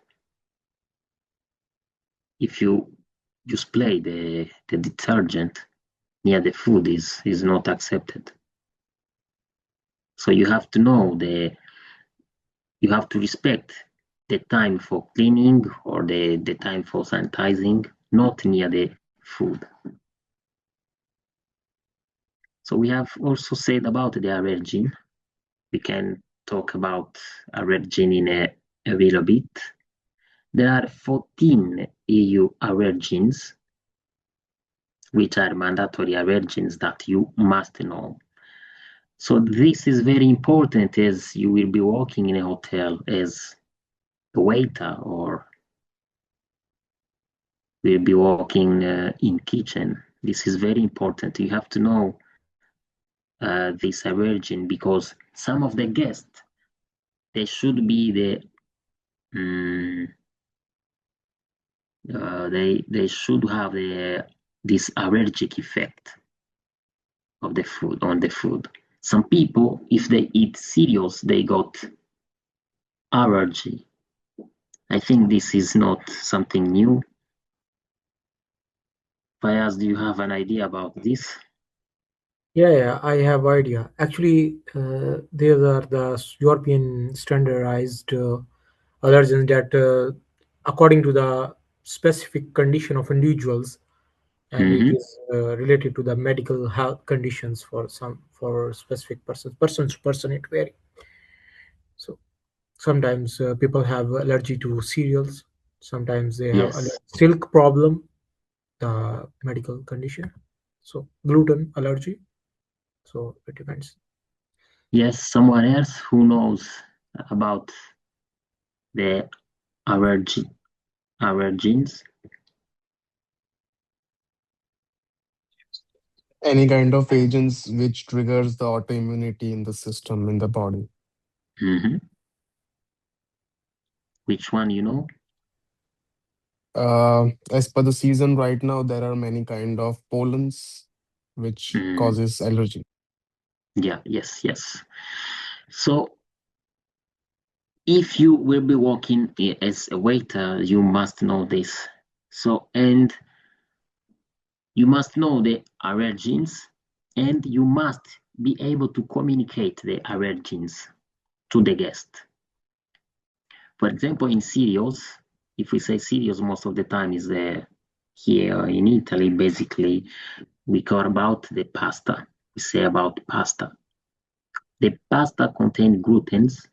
If you spray the detergent near the food is not accepted. So you have to know you have to respect the time for cleaning or the time for sanitizing, not near the food. So we have also said about the allergen. We can talk about allergen in a little bit. There are 14 EU allergens, which are mandatory allergens that you must know. So this is very important as you will be working in a hotel as a waiter or will be working in kitchen. This is very important. You have to know this allergen because some of the guests, they should be they should have this allergic effect of the food on the food. Some people, if they eat cereals, they got allergy. I think this is not something new. Fayaz, do you have an idea about this? yeah, I have idea. Actually, these are the European standardized allergens that, according to the specific condition of individuals, and it Mm-hmm. is related to the medical health conditions for specific persons to person it vary. So sometimes people have allergy to cereals, sometimes they have Yes. silk problem, the medical condition, so gluten allergy, so it depends. Yes, someone else who knows about the allergens. Any kind of agents which triggers the autoimmunity in the system in the body. Mm-hmm. Which one you know? As per the season right now, there are many kind of pollens which causes allergy. Yeah, yes. So if you will be working as a waiter, you must know this. So, and you must know the allergens, and you must be able to communicate the allergens to the guest. For example, in cereals, if we say cereals, most of the time is here in Italy, basically, we talk about the pasta. We say about pasta. the pasta contain glutens.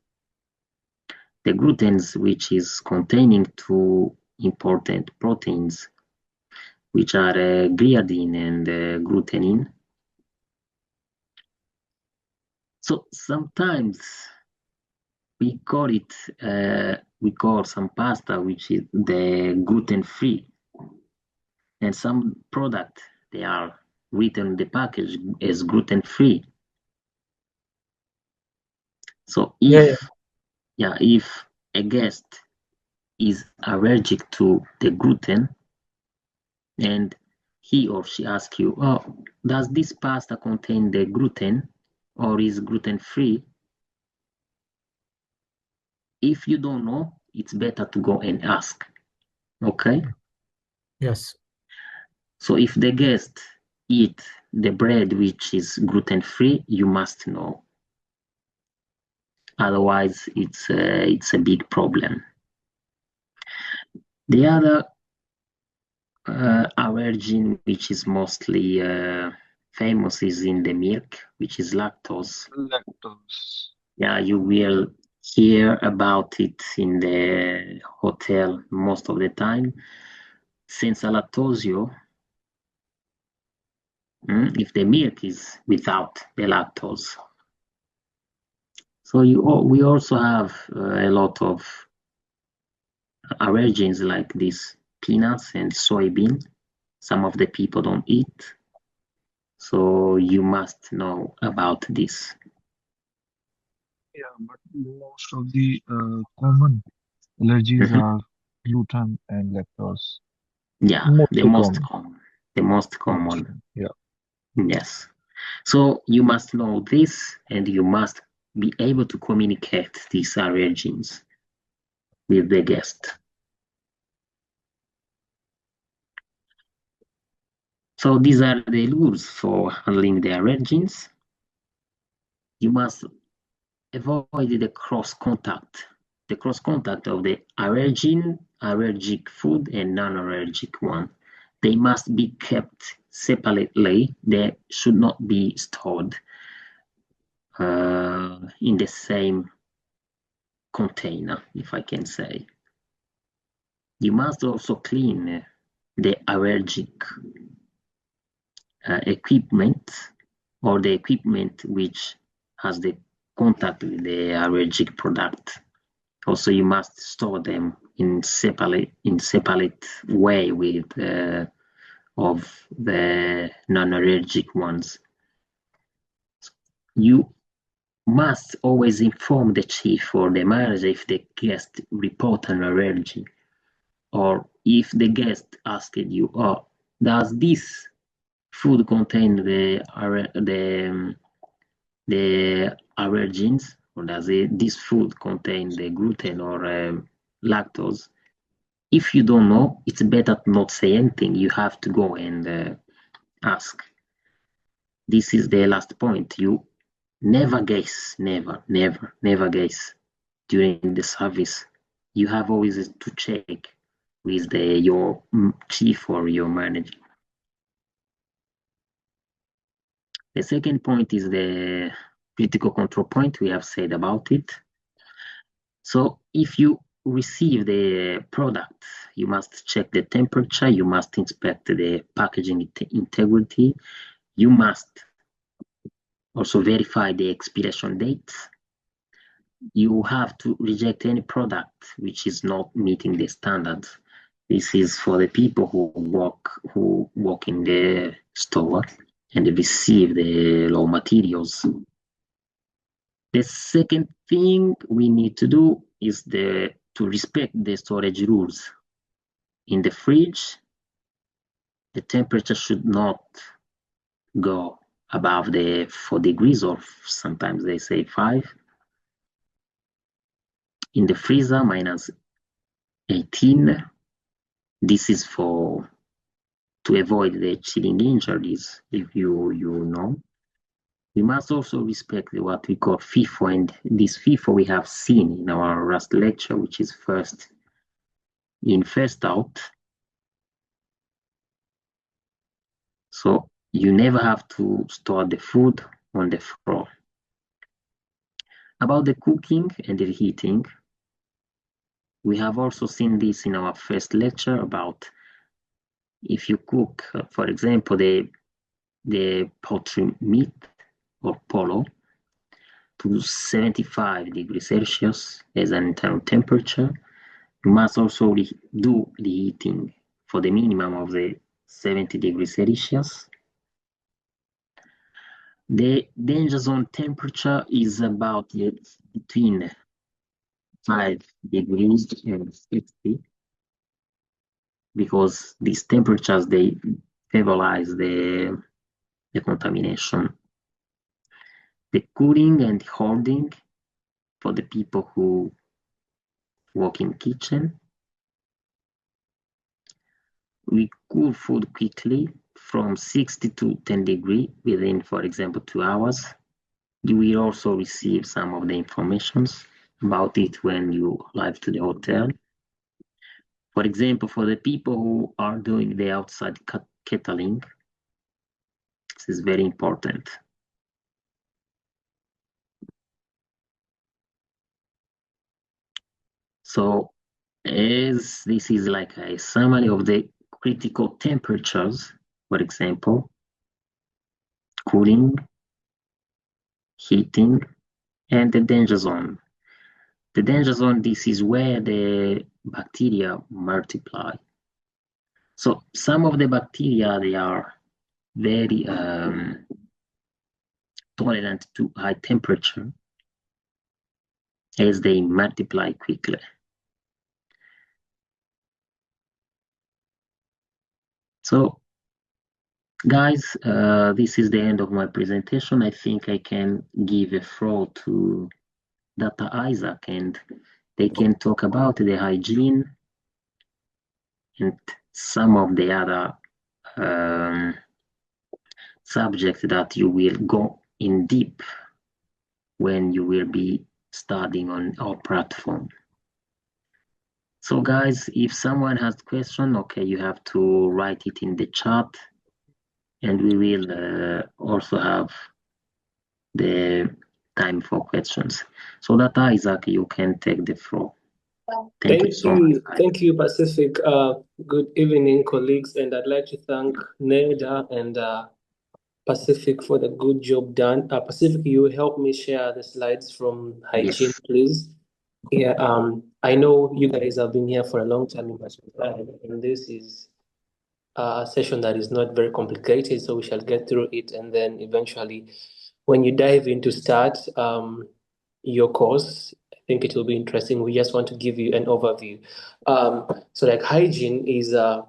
The glutens, which is containing two important proteins, which are gliadin and glutenin. So sometimes we call some pasta which is the gluten-free, and some product they are written in the package as gluten-free. So if a guest is allergic to the gluten and he or she asks you, oh, does this pasta contain the gluten or is gluten-free? If you don't know, it's better to go and ask. Okay? Yes. So if the guest eat the bread which is gluten-free, you must know. Otherwise, it's a big problem. The other allergen which is mostly famous is in the milk, which is lactose. Lactose. Yeah, you will hear about it in the hotel most of the time. Senza lattosio, if the milk is without the lactose. So we also have a lot of allergens like this, peanuts and soybean. Some of the people don't eat. So you must know about this. Yeah, but most of the common allergies are gluten and lactose. Yeah, the Mostly most common. common. The most common. Yeah. Yes. So you must know this, and you must be able to communicate these allergens with the guest. So these are the rules for handling the allergens. You must avoid the cross contact of the allergic food and non-allergic one. They must be kept separately. They should not be stored in the same container, if I can say. You must also clean the allergic equipment or the equipment which has the contact with the allergic product. Also, you must store them in separate way with of the non-allergic ones. You must always inform the chief or the manager if the guest report an allergy, or if the guest asked you, "Oh, does this food contain the allergens, or does this food contain the gluten or lactose?" If you don't know, it's better to not say anything. You have to go and ask. This is the last point. You never guess, never guess during the service. You have always to check with your chief or your manager. The second point is the critical control point. We have said about it. So if you receive the product, you must check the temperature, you must inspect the packaging integrity, you must also verify the expiration dates. You have to reject any product which is not meeting the standards. This is for the people who work in the store and receive the raw materials. The second thing we need to do is to respect the storage rules. In the fridge, the temperature should not go above the 4 degrees, or sometimes they say 5. In the freezer, minus 18. This is to avoid the chilling injuries, if you know. We must also respect what we call FIFO, and this FIFO we have seen in our last lecture, which is first in, first out. So you never have to store the food on the floor. About the cooking and the reheating, we have also seen this in our first lecture about if you cook, for example, the poultry meat or polo to 75 degrees Celsius as an internal temperature, you must also do reheating for the minimum of the 70 degrees Celsius. The danger zone temperature is about between 5 degrees and 60, because these temperatures, they favorize the contamination. The cooling and holding for the people who work in kitchen. We cool food quickly from 60 to 10 degrees within, for example, 2 hours. You will also receive some of the informations about it when you arrive to the hotel. For example, for the people who are doing the outside kettling, this is very important. So as this is like a summary of the critical temperatures, for example, cooling, heating, and the danger zone. The danger zone, this is where the bacteria multiply. So some of the bacteria, they are very tolerant to high temperature as they multiply quickly. So guys, this is the end of my presentation. I think I can give a floor to Dr. Isaac, and they can talk about the hygiene and some of the other subjects that you will go in deep when you will be studying on our platform. So guys, if someone has a question, okay, you have to write it in the chat, and we will also have the time for questions. So that Isaac, you can take the floor. Thank you so much. Thank you, Pacifique. Good evening, colleagues, and I'd like to thank Neda and Pacifique for the good job done. Pacifique, you help me share the slides from Hygiene, Yes. please. Yeah, I know you guys have been here for a long time, and this is a session that is not very complicated, so we shall get through it, and then eventually, when you dive in to start your course, I think it will be interesting. We just want to give you an overview. So like hygiene is an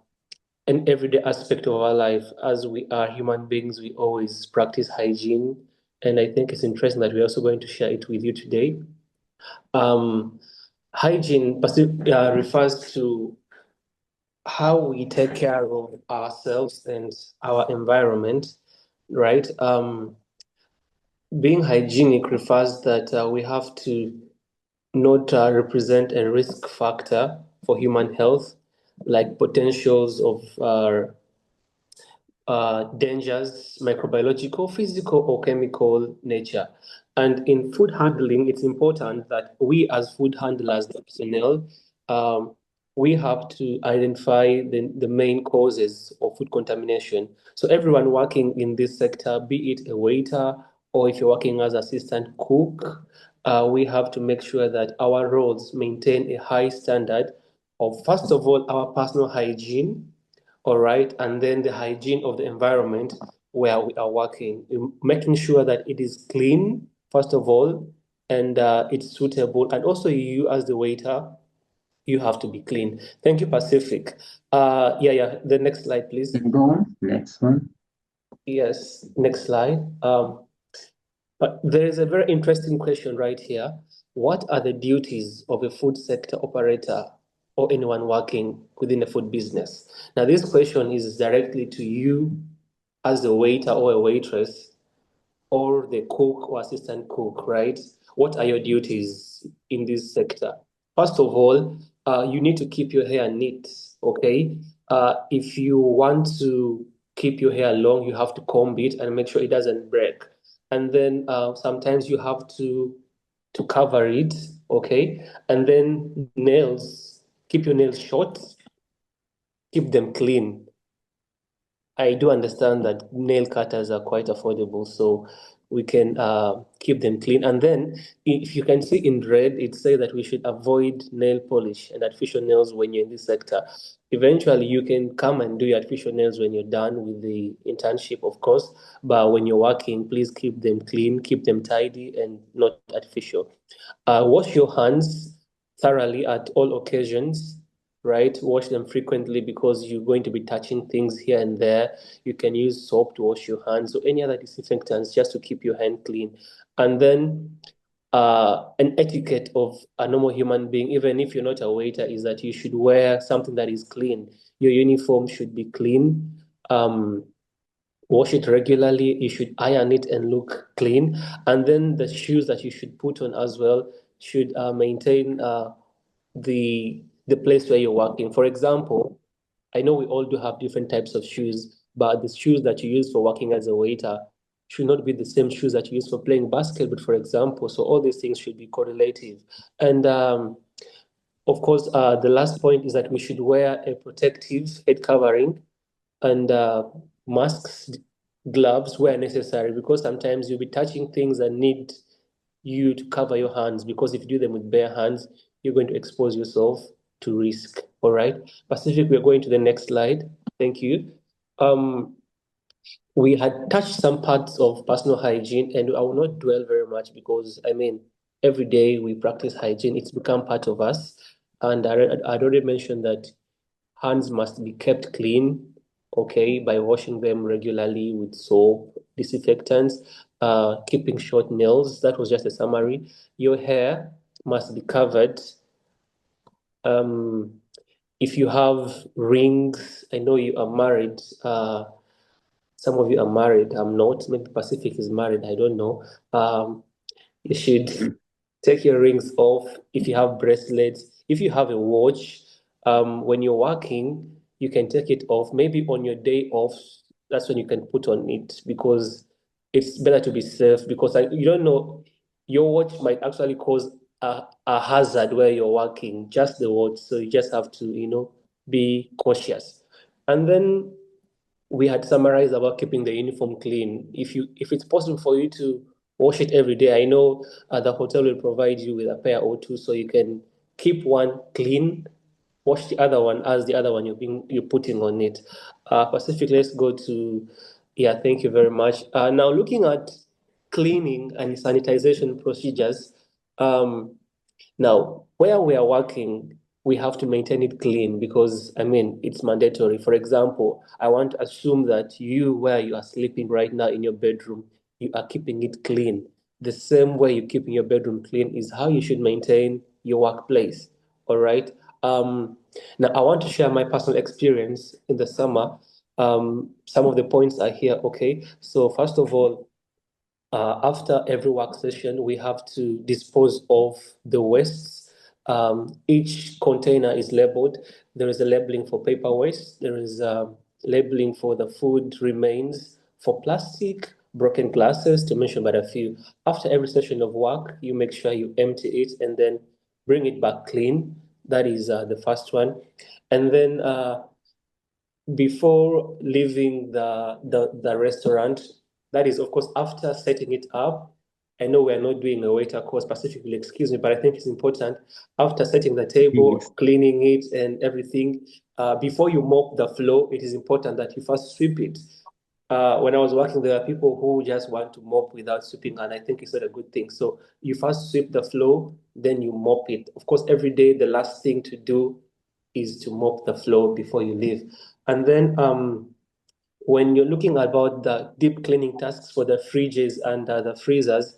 everyday aspect of our life. As we are human beings, we always practice hygiene, and I think it's interesting that we're also going to share it with you today. Hygiene refers to how we take care of ourselves and our environment, right? Being hygienic refers that we have to not represent a risk factor for human health, like potentials of dangers, microbiological, physical, or chemical nature. And in food handling, it's important that we, as food handlers, the personnel, we have to identify the main causes of food contamination. So everyone working in this sector, be it a waiter or if you're working as assistant cook, we have to make sure that our roles maintain a high standard of, first of all, our personal hygiene, all right, and then the hygiene of the environment where we are working, making sure that it is clean, first of all, and it's suitable. And also you as the waiter, you have to be clean. Thank you, Pacifique. The next slide, please. Go on, next one. Yes, next slide. But there is a very interesting question right here. What are the duties of a food sector operator or anyone working within a food business? Now, this question is directly to you as a waiter or a waitress or the cook or assistant cook, right? What are your duties in this sector? First of all, you need to keep your hair neat, okay? If you want to keep your hair long, you have to comb it and make sure it doesn't break. And then sometimes you have to to cover it, okay? And then nails, keep your nails short, keep them clean. I do understand that nail cutters are quite affordable, so we can keep them clean. And then, if you can see in red, it says that we should avoid nail polish and artificial nails when you're in this sector. Eventually, you can come and do your artificial nails when you're done with the internship, of course. But when you're working, please keep them clean, keep them tidy, and not artificial. Wash your hands thoroughly at all occasions, right? Wash them frequently because you're going to be touching things here and there. You can use soap to wash your hands or any other disinfectants just to keep your hand clean. And then an etiquette of a normal human being, even if you're not a waiter, is that you should wear something that is clean. Your uniform should be clean. Wash it regularly. You should iron it and look clean. And then the shoes that you should put on as well should maintain the place where you're working. For example, I know we all do have different types of shoes, but the shoes that you use for working as a waiter should not be the same shoes that you use for playing basketball, for example. So all these things should be correlative. And of course, the last point is that we should wear a protective head covering and masks, gloves where necessary, because sometimes you'll be touching things that need you to cover your hands, because if you do them with bare hands, you're going to expose yourself to risk. All right, Pacific, we're going to the next slide. Thank you. We had touched some parts of personal hygiene, and I will not dwell very much because, I mean, every day we practice hygiene. It's become part of us. And I'd already mentioned that hands must be kept clean, okay, by washing them regularly with soap, disinfectants, keeping short nails. That was just a summary. Your hair must be covered. If you have rings, I know you are married. Some of you are married. I'm not. Maybe Pacific is married. I don't know. You should take your rings off. If you have bracelets, if you have a watch, when you're working, you can take it off. Maybe on your day off, that's when you can put on it, because it's better to be safe, because you don't know, your watch might actually cause a hazard where you're working, just the watch. So you just have to, be cautious. And then we had summarized about keeping the uniform clean. If it's possible for you to wash it every day, I know the hotel will provide you with a pair or two, so you can keep one clean, wash the other one as the other one you're putting on it. Pacific, let's go to, yeah, thank you very much. Now looking at cleaning and sanitization procedures, now, where we are working, we have to maintain it clean because, I mean, it's mandatory. For example, I want to assume that where you are sleeping right now in your bedroom, you are keeping it clean. The same way you keeping your bedroom clean is how you should maintain your workplace. All right. Now, I want to share my personal experience in the summer. Some of the points are here. Okay. So, first of all, after every work session, we have to dispose of the wastes. Each container is labeled. There is a labeling for paper waste. There is labeling for the food remains, for plastic, broken glasses, to mention but a few. After every session of work, you make sure you empty it and then bring it back clean. That is the first one. And then before leaving the restaurant, that is, of course, after setting it up. I know we're not doing a waiter course specifically, excuse me, but I think it's important. After setting the table, Yes. cleaning it and everything, before you mop the floor, it is important that you first sweep it. When I was working, there are people who just want to mop without sweeping, and I think it's not a good thing. So you first sweep the floor, then you mop it. Of course, every day, the last thing to do is to mop the floor before you leave. And then when you're looking about the deep cleaning tasks for the fridges and the freezers,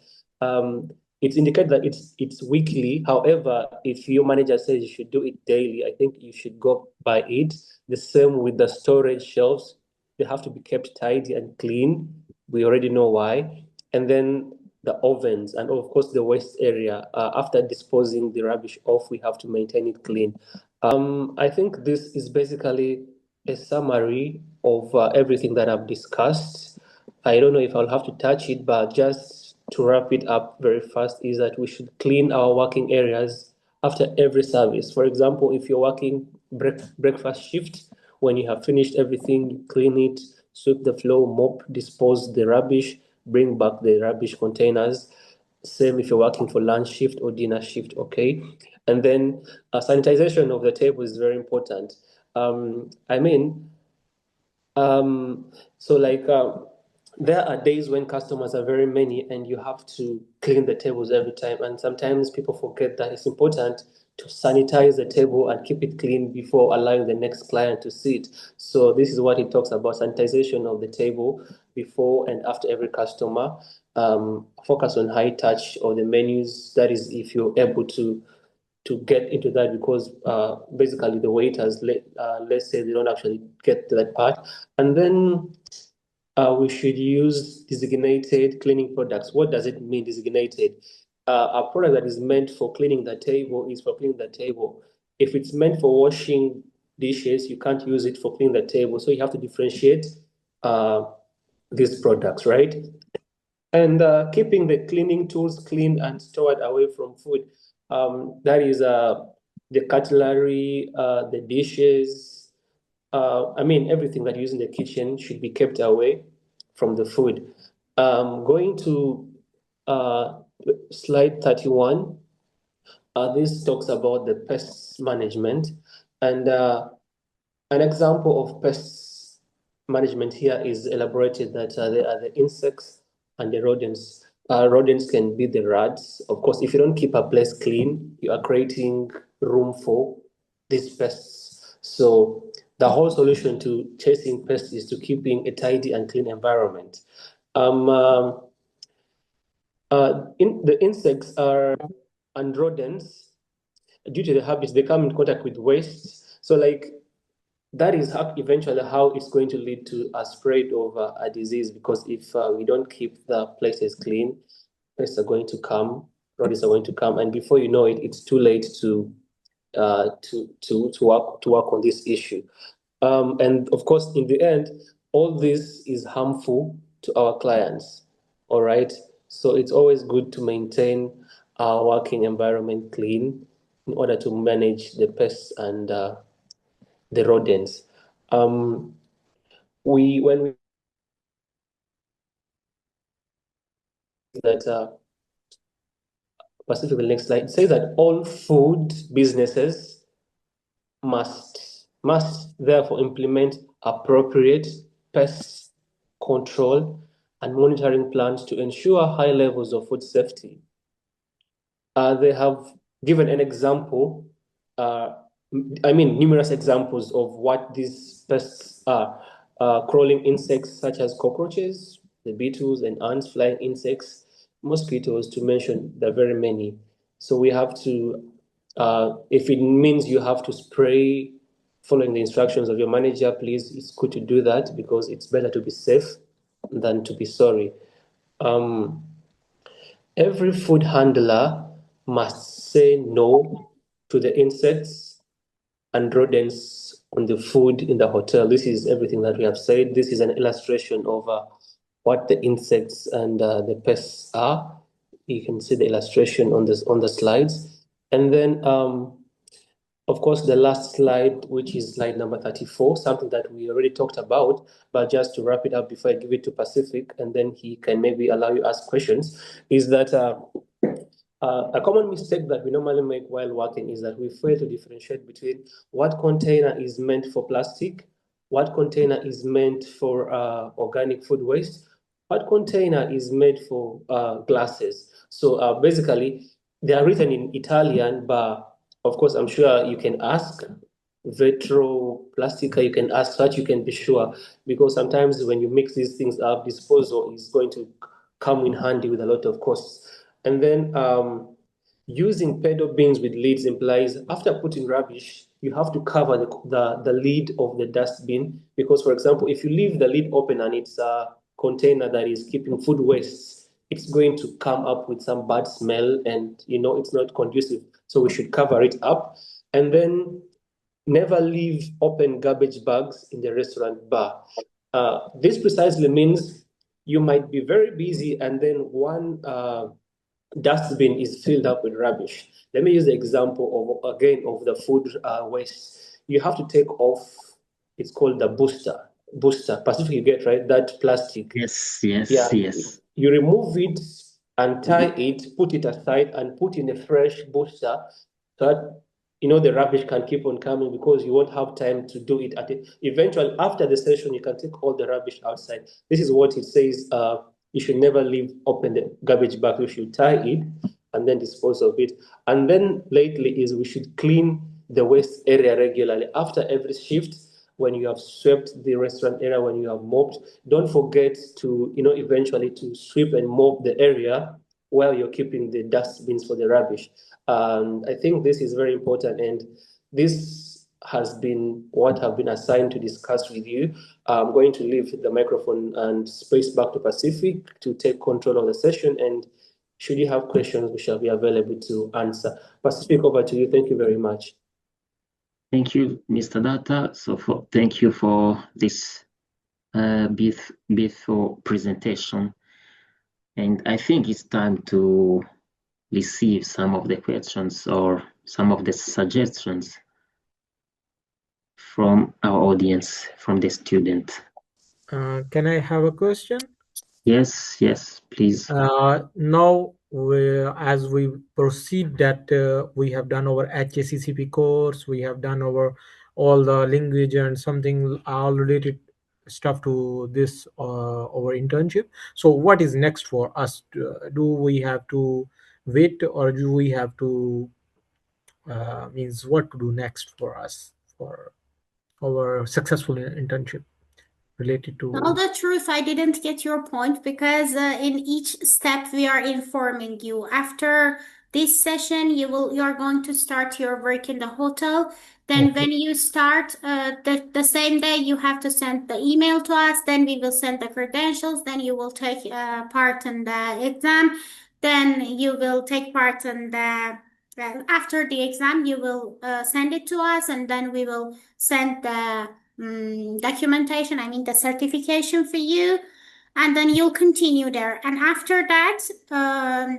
it's indicated that it's weekly. However, if your manager says you should do it daily, I think you should go by it. The same with the storage shelves. They have to be kept tidy and clean. We already know why. And then the ovens and of course the waste area. After disposing the rubbish off, we have to maintain it clean. I think this is basically a summary of everything that I've discussed. I don't know if I'll have to touch it, but just to wrap it up very fast, is that we should clean our working areas after every service. For example, if you're working breakfast shift, when you have finished everything, clean it, sweep the floor, mop, dispose the rubbish, bring back the rubbish containers. Same if you're working for lunch shift or dinner shift, okay? And then sanitization of the table is very important. I mean, so like there are days when customers are very many and you have to clean the tables every time. And sometimes people forget that it's important to sanitize the table and keep it clean before allowing the next client to sit. So this is what he talks about: sanitization of the table before and after every customer. Focus on high touch or the menus. That is, if you're able to get into that, because basically the waiters, let's say they don't actually get to that part. And then we should use designated cleaning products. What does it mean, designated? A product that is meant for cleaning the table is for cleaning the table. If it's meant for washing dishes, you can't use it for cleaning the table. So you have to differentiate these products, right? And keeping the cleaning tools clean and stored away from food. That is the cutlery, the dishes. I mean, everything that you use in the kitchen should be kept away from the food. Going to slide 31, this talks about the pest management. And an example of pest management here is elaborated that there are the insects and the rodents. Rodents can be the rats. Of course, if you don't keep a place clean, you are creating room for these pests. So the whole solution to chasing pests is to keeping a tidy and clean environment. The insects are and rodents, due to the habits, they come in contact with waste. So like that is how, eventually how it's going to lead to a spread of a disease, because if we don't keep the places clean, pests are going to come, rodents are going to come, and before you know it, it's too late to work on this issue. And of course, in the end, all this is harmful to our clients. All right. So it's always good to maintain our working environment clean in order to manage the pests and the rodents. When we that Pacific, the next slide, it says that all food businesses must therefore implement appropriate pest control and monitoring plans to ensure high levels of food safety. They have given an example, numerous examples of what these pests are. Crawling insects such as cockroaches, the beetles and ants, flying insects, mosquitoes, to mention the very many. So we have to, if it means you have to spray following the instructions of your manager, please, it's good to do that, because it's better to be safe than to be sorry. Every food handler must say no to the insects and rodents on the food in the hotel. This is everything that we have said. This is an illustration of what the insects and the pests are. You can see the illustration on the slides. And then, of course, the last slide, which is slide number 34, something that we already talked about, but just to wrap it up before I give it to Pacific, and then he can maybe allow you ask questions, is that a common mistake that we normally make while working is that we fail to differentiate between what container is meant for plastic, what container is meant for organic food waste, what container is made for glasses. So basically, they are written in Italian, but of course, I'm sure you can ask vetro plastica, you can ask such, you can be sure, because sometimes when you mix these things up, disposal is going to come in handy with a lot of costs. And then using pedo bins with lids implies after putting rubbish, you have to cover the lid of the dustbin, because, for example, if you leave the lid open and it's a container that is keeping food wastes, it's going to come up with some bad smell, and it's not conducive. So we should cover it up. And then never leave open garbage bags in the restaurant bar. This precisely means you might be very busy and then one dustbin is filled up with rubbish. Let me use the example of again of the food waste. You have to take off. It's called the booster. Pacifique, you get right that plastic. Yes, yes, Yeah, yes. you remove it, untie it, put it aside, and put in a fresh booster so that the rubbish can keep on coming because you won't have time to do it at it. Eventually, after the session, you can take all the rubbish outside. This is what it says. You should never leave open the garbage bag. You should tie it and then dispose of it. And then lately is we should clean the waste area regularly after every shift when you have swept the restaurant area, when you have mopped. Don't forget to, eventually to sweep and mop the area while you're keeping the dustbins for the rubbish. I think this is very important, and this has been what I've been assigned to discuss with you. I'm going to leave the microphone and space back to Pacific to take control of the session, and should you have questions, we shall be available to answer. Pacific, over to you. Thank you very much. Thank you, Mr. Data. Thank you for this beautiful presentation. And I think it's time to receive some of the questions or some of the suggestions from our audience, from the student. Can I have a question? Yes, please. Now, as we proceed that we have done our HACCP course, we have done all the language and something all related stuff to this our internship. So what is next for us? Do we have to wait, or do we have to means what to do next for us for our successful internship related Tell to? the truth, I didn't get your point because in each step we are informing you. After this session, you're going to start your work in the hotel. Then Okay. when you start the same day, you have to send the email to us. Then we will send the credentials. Then you will take part in the exam. Then you will take part in the after the exam, you will send it to us, and then we will send the documentation, I mean the certification for you, and then you'll continue there. And after that,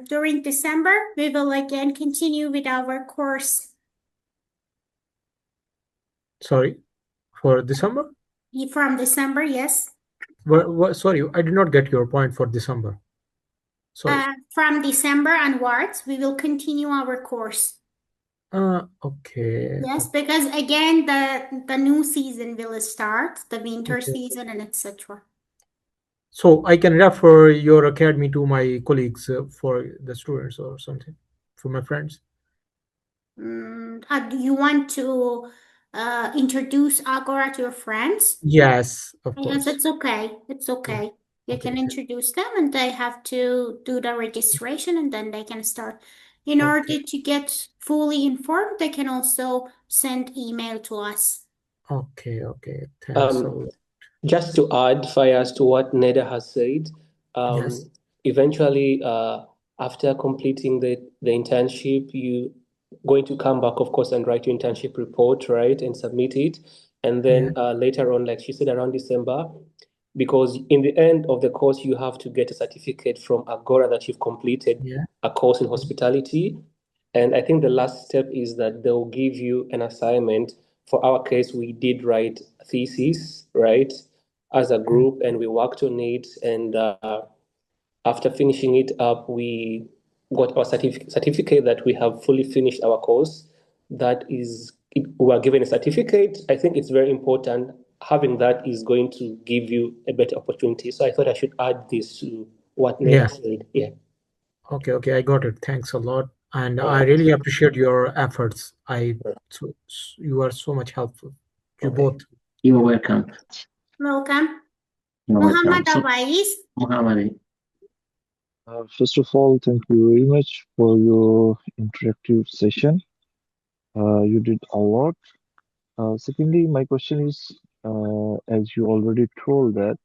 during December, we will again continue with our course. Sorry, for December? From December, yes. Sorry, I did not get your point for December. Sorry. From December onwards, we will continue our course. Okay. Yes, because again, the new season will start, the winter Okay. season, and etc. So I can refer your academy to my colleagues for the students or something, for my friends. Do you want to introduce Agorà to your friends? Yes, of Yes, course. it's okay. It's okay. You Okay, can okay. introduce them and they have to do the registration and then they can start. In Okay. order to get fully informed, they can also send email to us. Okay, thanks a lot. Just to add fires to what Neda has said, Yes. eventually, after completing the internship, you going to come back, of course, and write your internship report, right, and submit it. And then later on, like she said, around December, because in the end of the course, you have to get a certificate from Agorà that you've completed a course in hospitality. And I think the last step is that they'll give you an assignment. For our case, we did write a thesis, right, as a group, and we worked on it. And after finishing it up, we got our certificate that we have fully finished our course. That is, we were given a certificate. I think it's very important. Having that is going to give you a better opportunity. So I thought I should add this to what Neda said. Yeah. Okay, I got it. Thanks a lot, and I really appreciate your efforts. You are so much helpful. You both. You're welcome. Welcome. You're Muhammad welcome. Awais. Muhammad. First of all, thank you very much for your interactive session. You did a lot. Secondly, my question is, as you already told that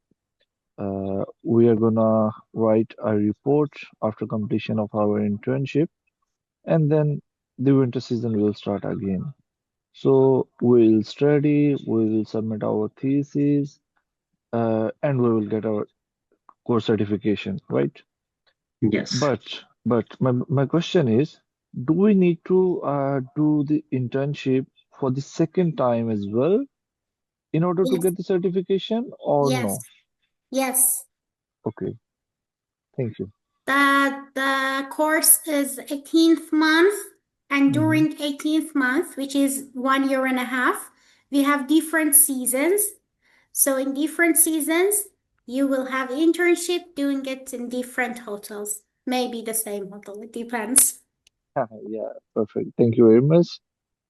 we are gonna write a report after completion of our internship, and then the winter season will start again. So we'll study, we will submit our thesis, and we will get our course certification, right? Yes. But my question is, do we need to do the internship for the second time as well in order to Yes, get the certification or no? yes, yes. Okay, thank you. The course is 18th month, and during 18th month, which is 1 year and a half, we have different seasons. So in different seasons, you will have internship doing it in different hotels. Maybe the same hotel, it depends. Yeah, perfect. Thank you very much.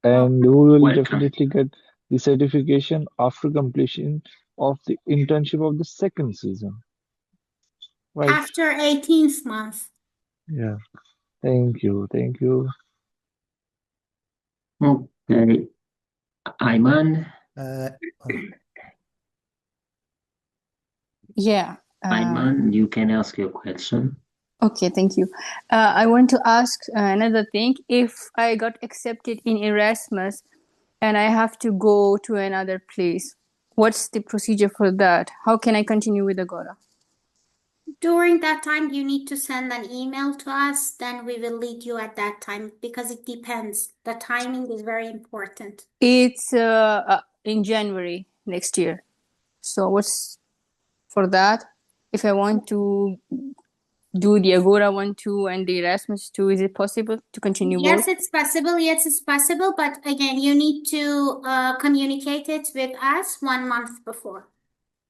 Well, And we will Welcome. definitely get the certification after completion of the internship of the second season, right? after 18th month. Yeah. Thank you. Thank you. Okay. Ayman, Yeah. Ayman, you can ask your question. Okay, thank you. I want to ask another thing. If I got accepted in Erasmus and I have to go to another place, what's the procedure for that? How can I continue with Agorà? During that time, you need to send an email to us, then we will lead you at that time because it depends. The timing is very important. It's in January next year. So what's for that? If I want to do the Agorà 1, 2 and the Erasmus 2, is it possible to continue Yes, both? it's possible. Yes, it's possible. But again, you need to communicate it with us 1 month before.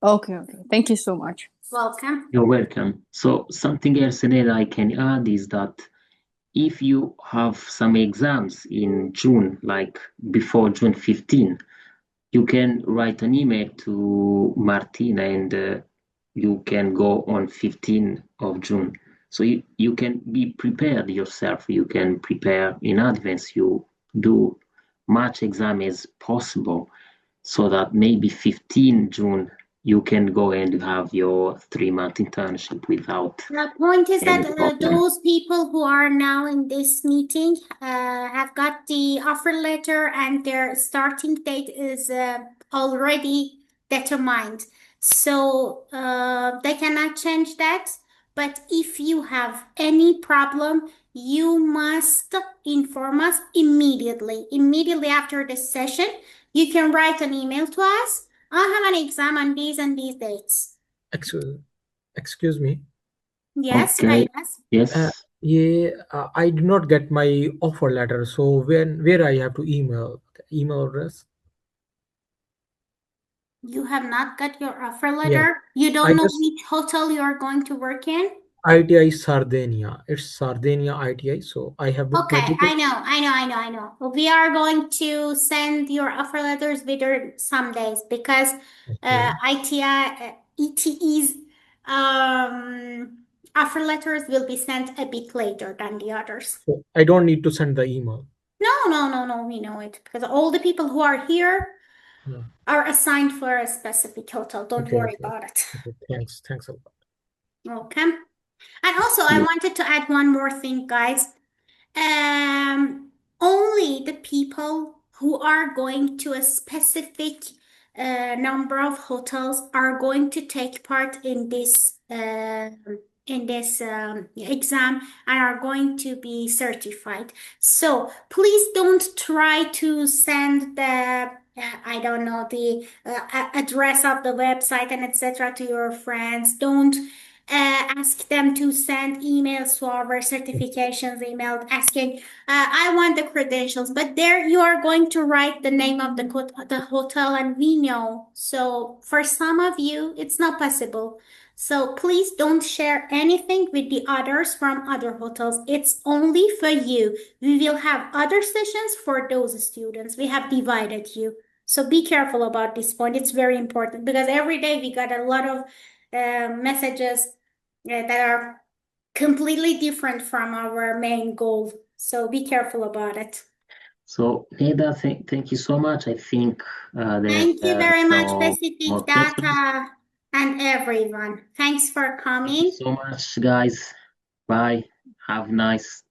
Okay. Thank you so much. Welcome. You're welcome. So something else, Neda, I can add is that if you have some exams in June, like before June 15, you can write an email to Martina and you can go on 15 of June. So you can be prepared yourself. You can prepare in advance. You do much exam as possible so that maybe 15 June you can go and have your 3-month internship without The point is any that problem. those people who are now in this meeting have got the offer letter and their starting date is already determined. So they cannot change that. But if you have any problem, you must inform us immediately. Immediately after this session, you can write an email to us. I have an exam on these and these dates. Excuse me. Yes, Okay. yes. Yes. I did not get my offer letter. So where I have to email? The email address? You have not got your offer Yeah. letter? You I don't know just which hotel you are going to work in? ITI Sardinia. It's Sardinia ITI. So I have booked my Okay, ticket. I know. We are going to send your offer letters within some days because Okay. ETE's offer letters will be sent a bit later than the others. So I don't need to send the email. No, we know it because all the people who are here No. are assigned for a specific hotel. Don't worry about it. Okay. Thanks a lot. Okay. And also, I wanted to add one more thing, guys. Only the people who are going to a specific number of hotels are going to take part in this exam and are going to be certified. So please don't try to send the I don't know the address of the website and etc. to your friends. Don't ask them to send emails to our certifications email asking I want the credentials, but there you are going to write the name of the hotel and we know. So for some of you, it's not possible. So please don't share anything with the others from other hotels. It's only for you. We will have other sessions for those students. We have divided you. So be careful about this point. It's very important because every day we got a lot of messages that are completely different from our main goal. So be careful about it. So Neda, thank you so much. I think Thank you very much, no Pacifique more questions. Data and everyone. Thanks for Thank you coming. so much, guys. Bye. Have a nice